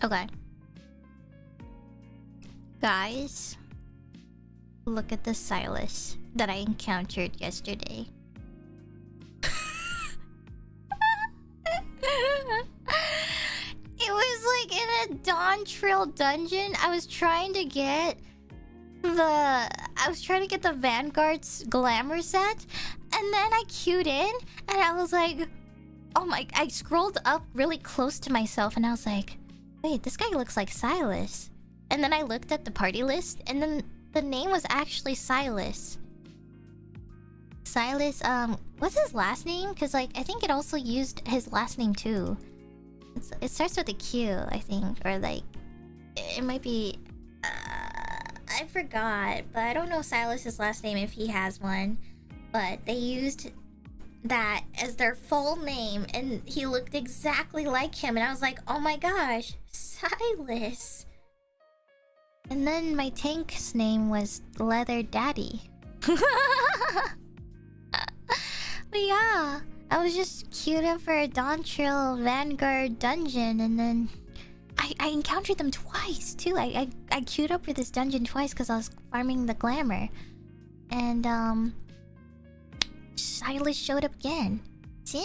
Speaker 1: Okay. Guys, look at the Silas that I encountered yesterday. It was like in a Dawn Trail dungeon. I was trying to get the Vanguard's glamour set, and then I queued in, and I was like, oh my! I scrolled up really close to myself, and I was like, wait, this guy looks like Silas. And then I looked at the party list, and then the name was actually Silas. Silas, what's his last name? Because, like, I think it also used his last name, too. It starts with a Q, I think. Or, like, it might be... I forgot. But I don't know Silas's last name if he has one. But they used that as their full name, and he looked exactly like him. And I was like, oh my gosh, Silas. And then my tank's name was Leather Daddy. But yeah, I was just queued up for a Dawn Trail Vanguard dungeon, and then I encountered them twice too. I queued up for this dungeon twice because I was farming the glamour, and Silas showed up again. Tin?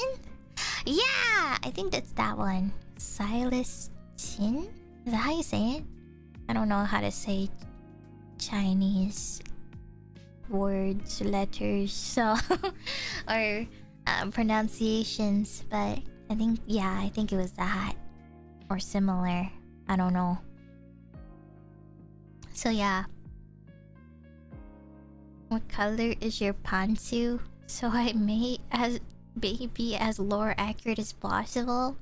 Speaker 1: Yeah, I think that's that one. Silas Tin? Is that how you say it? I don't know how to say Chinese words, letters, so or pronunciations, but I think, yeah, I think it was that or similar. I don't know. So yeah. What color is your pantsu? So I may as be as lore accurate as possible.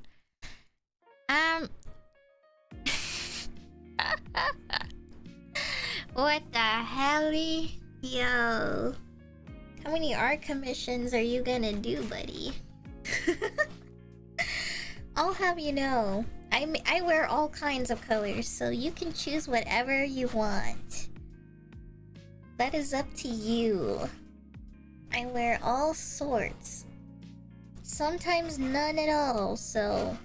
Speaker 1: What the hell? Yo. How many art commissions are you gonna do, buddy? I'll have you know, I wear all kinds of colors, so you can choose whatever you want. That is up to you. I wear all sorts. Sometimes none at all, so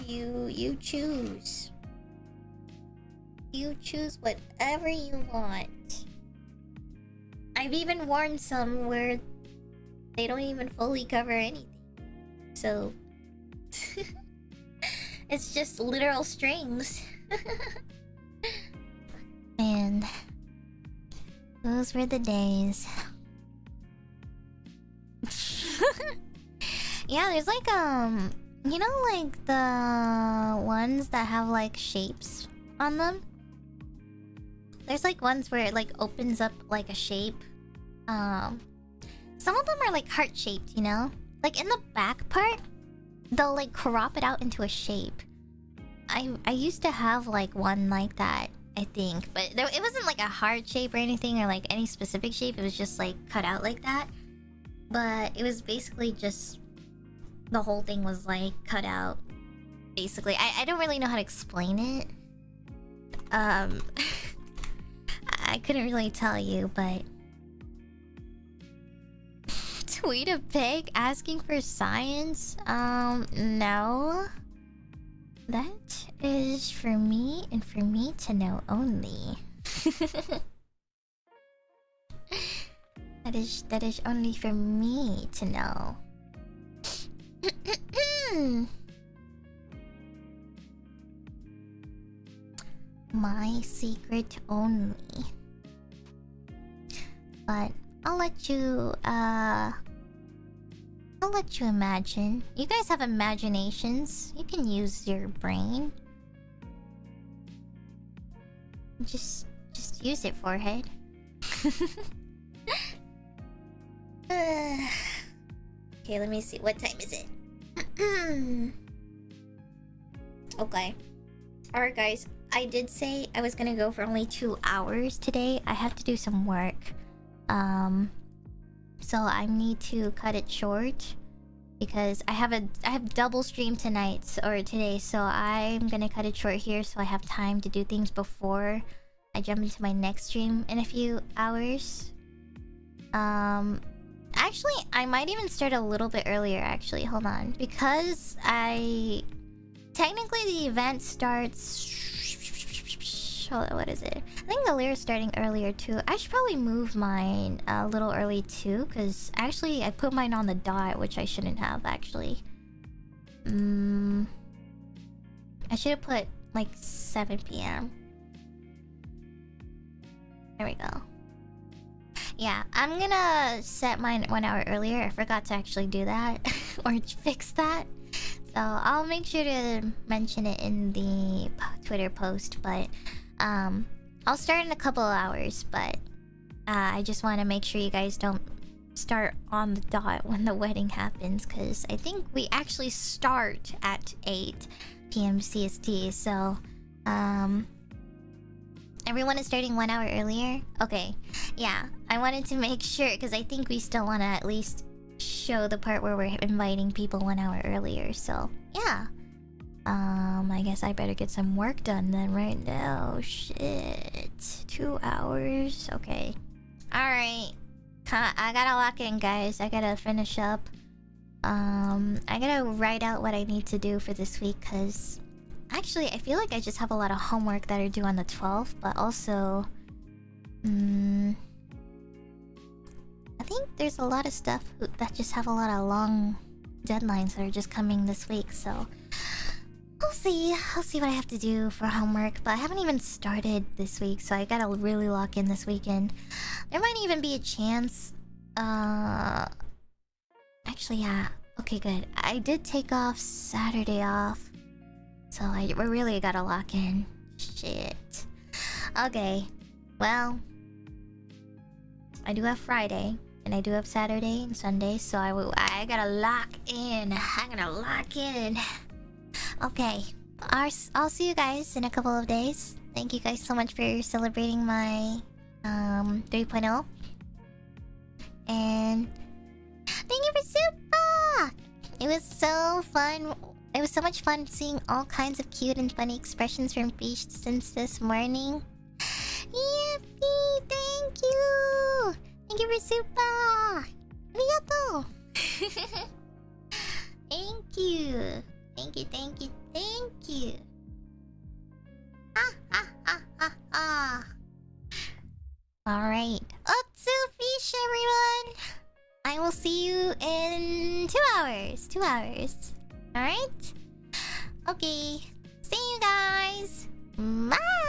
Speaker 1: you choose. You choose whatever you want. I've even worn some where they don't even fully cover anything. So it's just literal strings. And those were the days. Yeah, there's like you know, like the ones that have like shapes on them. There's like ones where it like opens up like a shape. Some of them are like heart shaped, you know? Like in the back part, they'll like crop it out into a shape. I used to have like one like that, I think, but it wasn't like a heart shape or anything, or like any specific shape. It was just like cut out like that. But it was basically just the whole thing was like cut out. Basically, I don't really know how to explain it. I couldn't really tell you, but tweet a pig asking for science? No. That is for me and for me to know only. That is only for me to know. My secret only. But I'll let you I'll let you imagine. You guys have imaginations. You can use your brain. Just use it, forehead. Okay, let me see. What time is it? Okay. Alright, guys. I did say I was gonna go for only 2 hours today. I have to do some work. So I need to cut it short because I have double stream tonight or today, so I'm gonna cut it short here so I have time to do things before I jump into my next stream in a few hours. Actually, I might even start a little bit earlier. Actually, hold on, because technically the event starts. What is it? I think the layer is starting earlier too. I should probably move mine a little early too, because actually I put mine on the dot, which I shouldn't have actually. I should have put like 7 p.m. There we go. Yeah, I'm gonna set mine 1 hour earlier. I forgot to actually do that or fix that. So I'll make sure to mention it in the Twitter post, but I'll start in a couple of hours, but I just want to make sure you guys don't start on the dot when the wedding happens, because I think we actually start at 8 p.m. CST, so everyone is starting 1 hour earlier? Okay, yeah, I wanted to make sure, because I think we still want to at least show the part where we're inviting people 1 hour earlier, so yeah. I guess I better get some work done then right now. Shit. 2 hours. Okay. Alright. I gotta lock in, guys. I gotta finish up. I gotta write out what I need to do for this week, because actually I feel like I just have a lot of homework that are due on the 12th, but also I think there's a lot of stuff that just have a lot of long deadlines that are just coming this week, so I'll see what I have to do for homework, but I haven't even started this week, so I gotta really lock in this weekend. There might even be a chance. Actually, yeah. Okay, good. I did take off Saturday off, so I really gotta lock in. Shit. Okay. Well, I do have Friday, and I do have Saturday and Sunday, so I gotta lock in. I'm gonna lock in. Okay, I'll see you guys in a couple of days. Thank you guys so much for celebrating my 3.0. And thank you for Super! It was so fun. It was so much fun seeing all kinds of cute and funny expressions from Fish since this morning. Yippee! Thank you! Thank you for Super! Arigato! Thank you! Thank you, thank you, thank you. Alright. Otsu fish, everyone! I will see you in 2 hours. 2 hours. Alright? Okay. See you guys. Bye!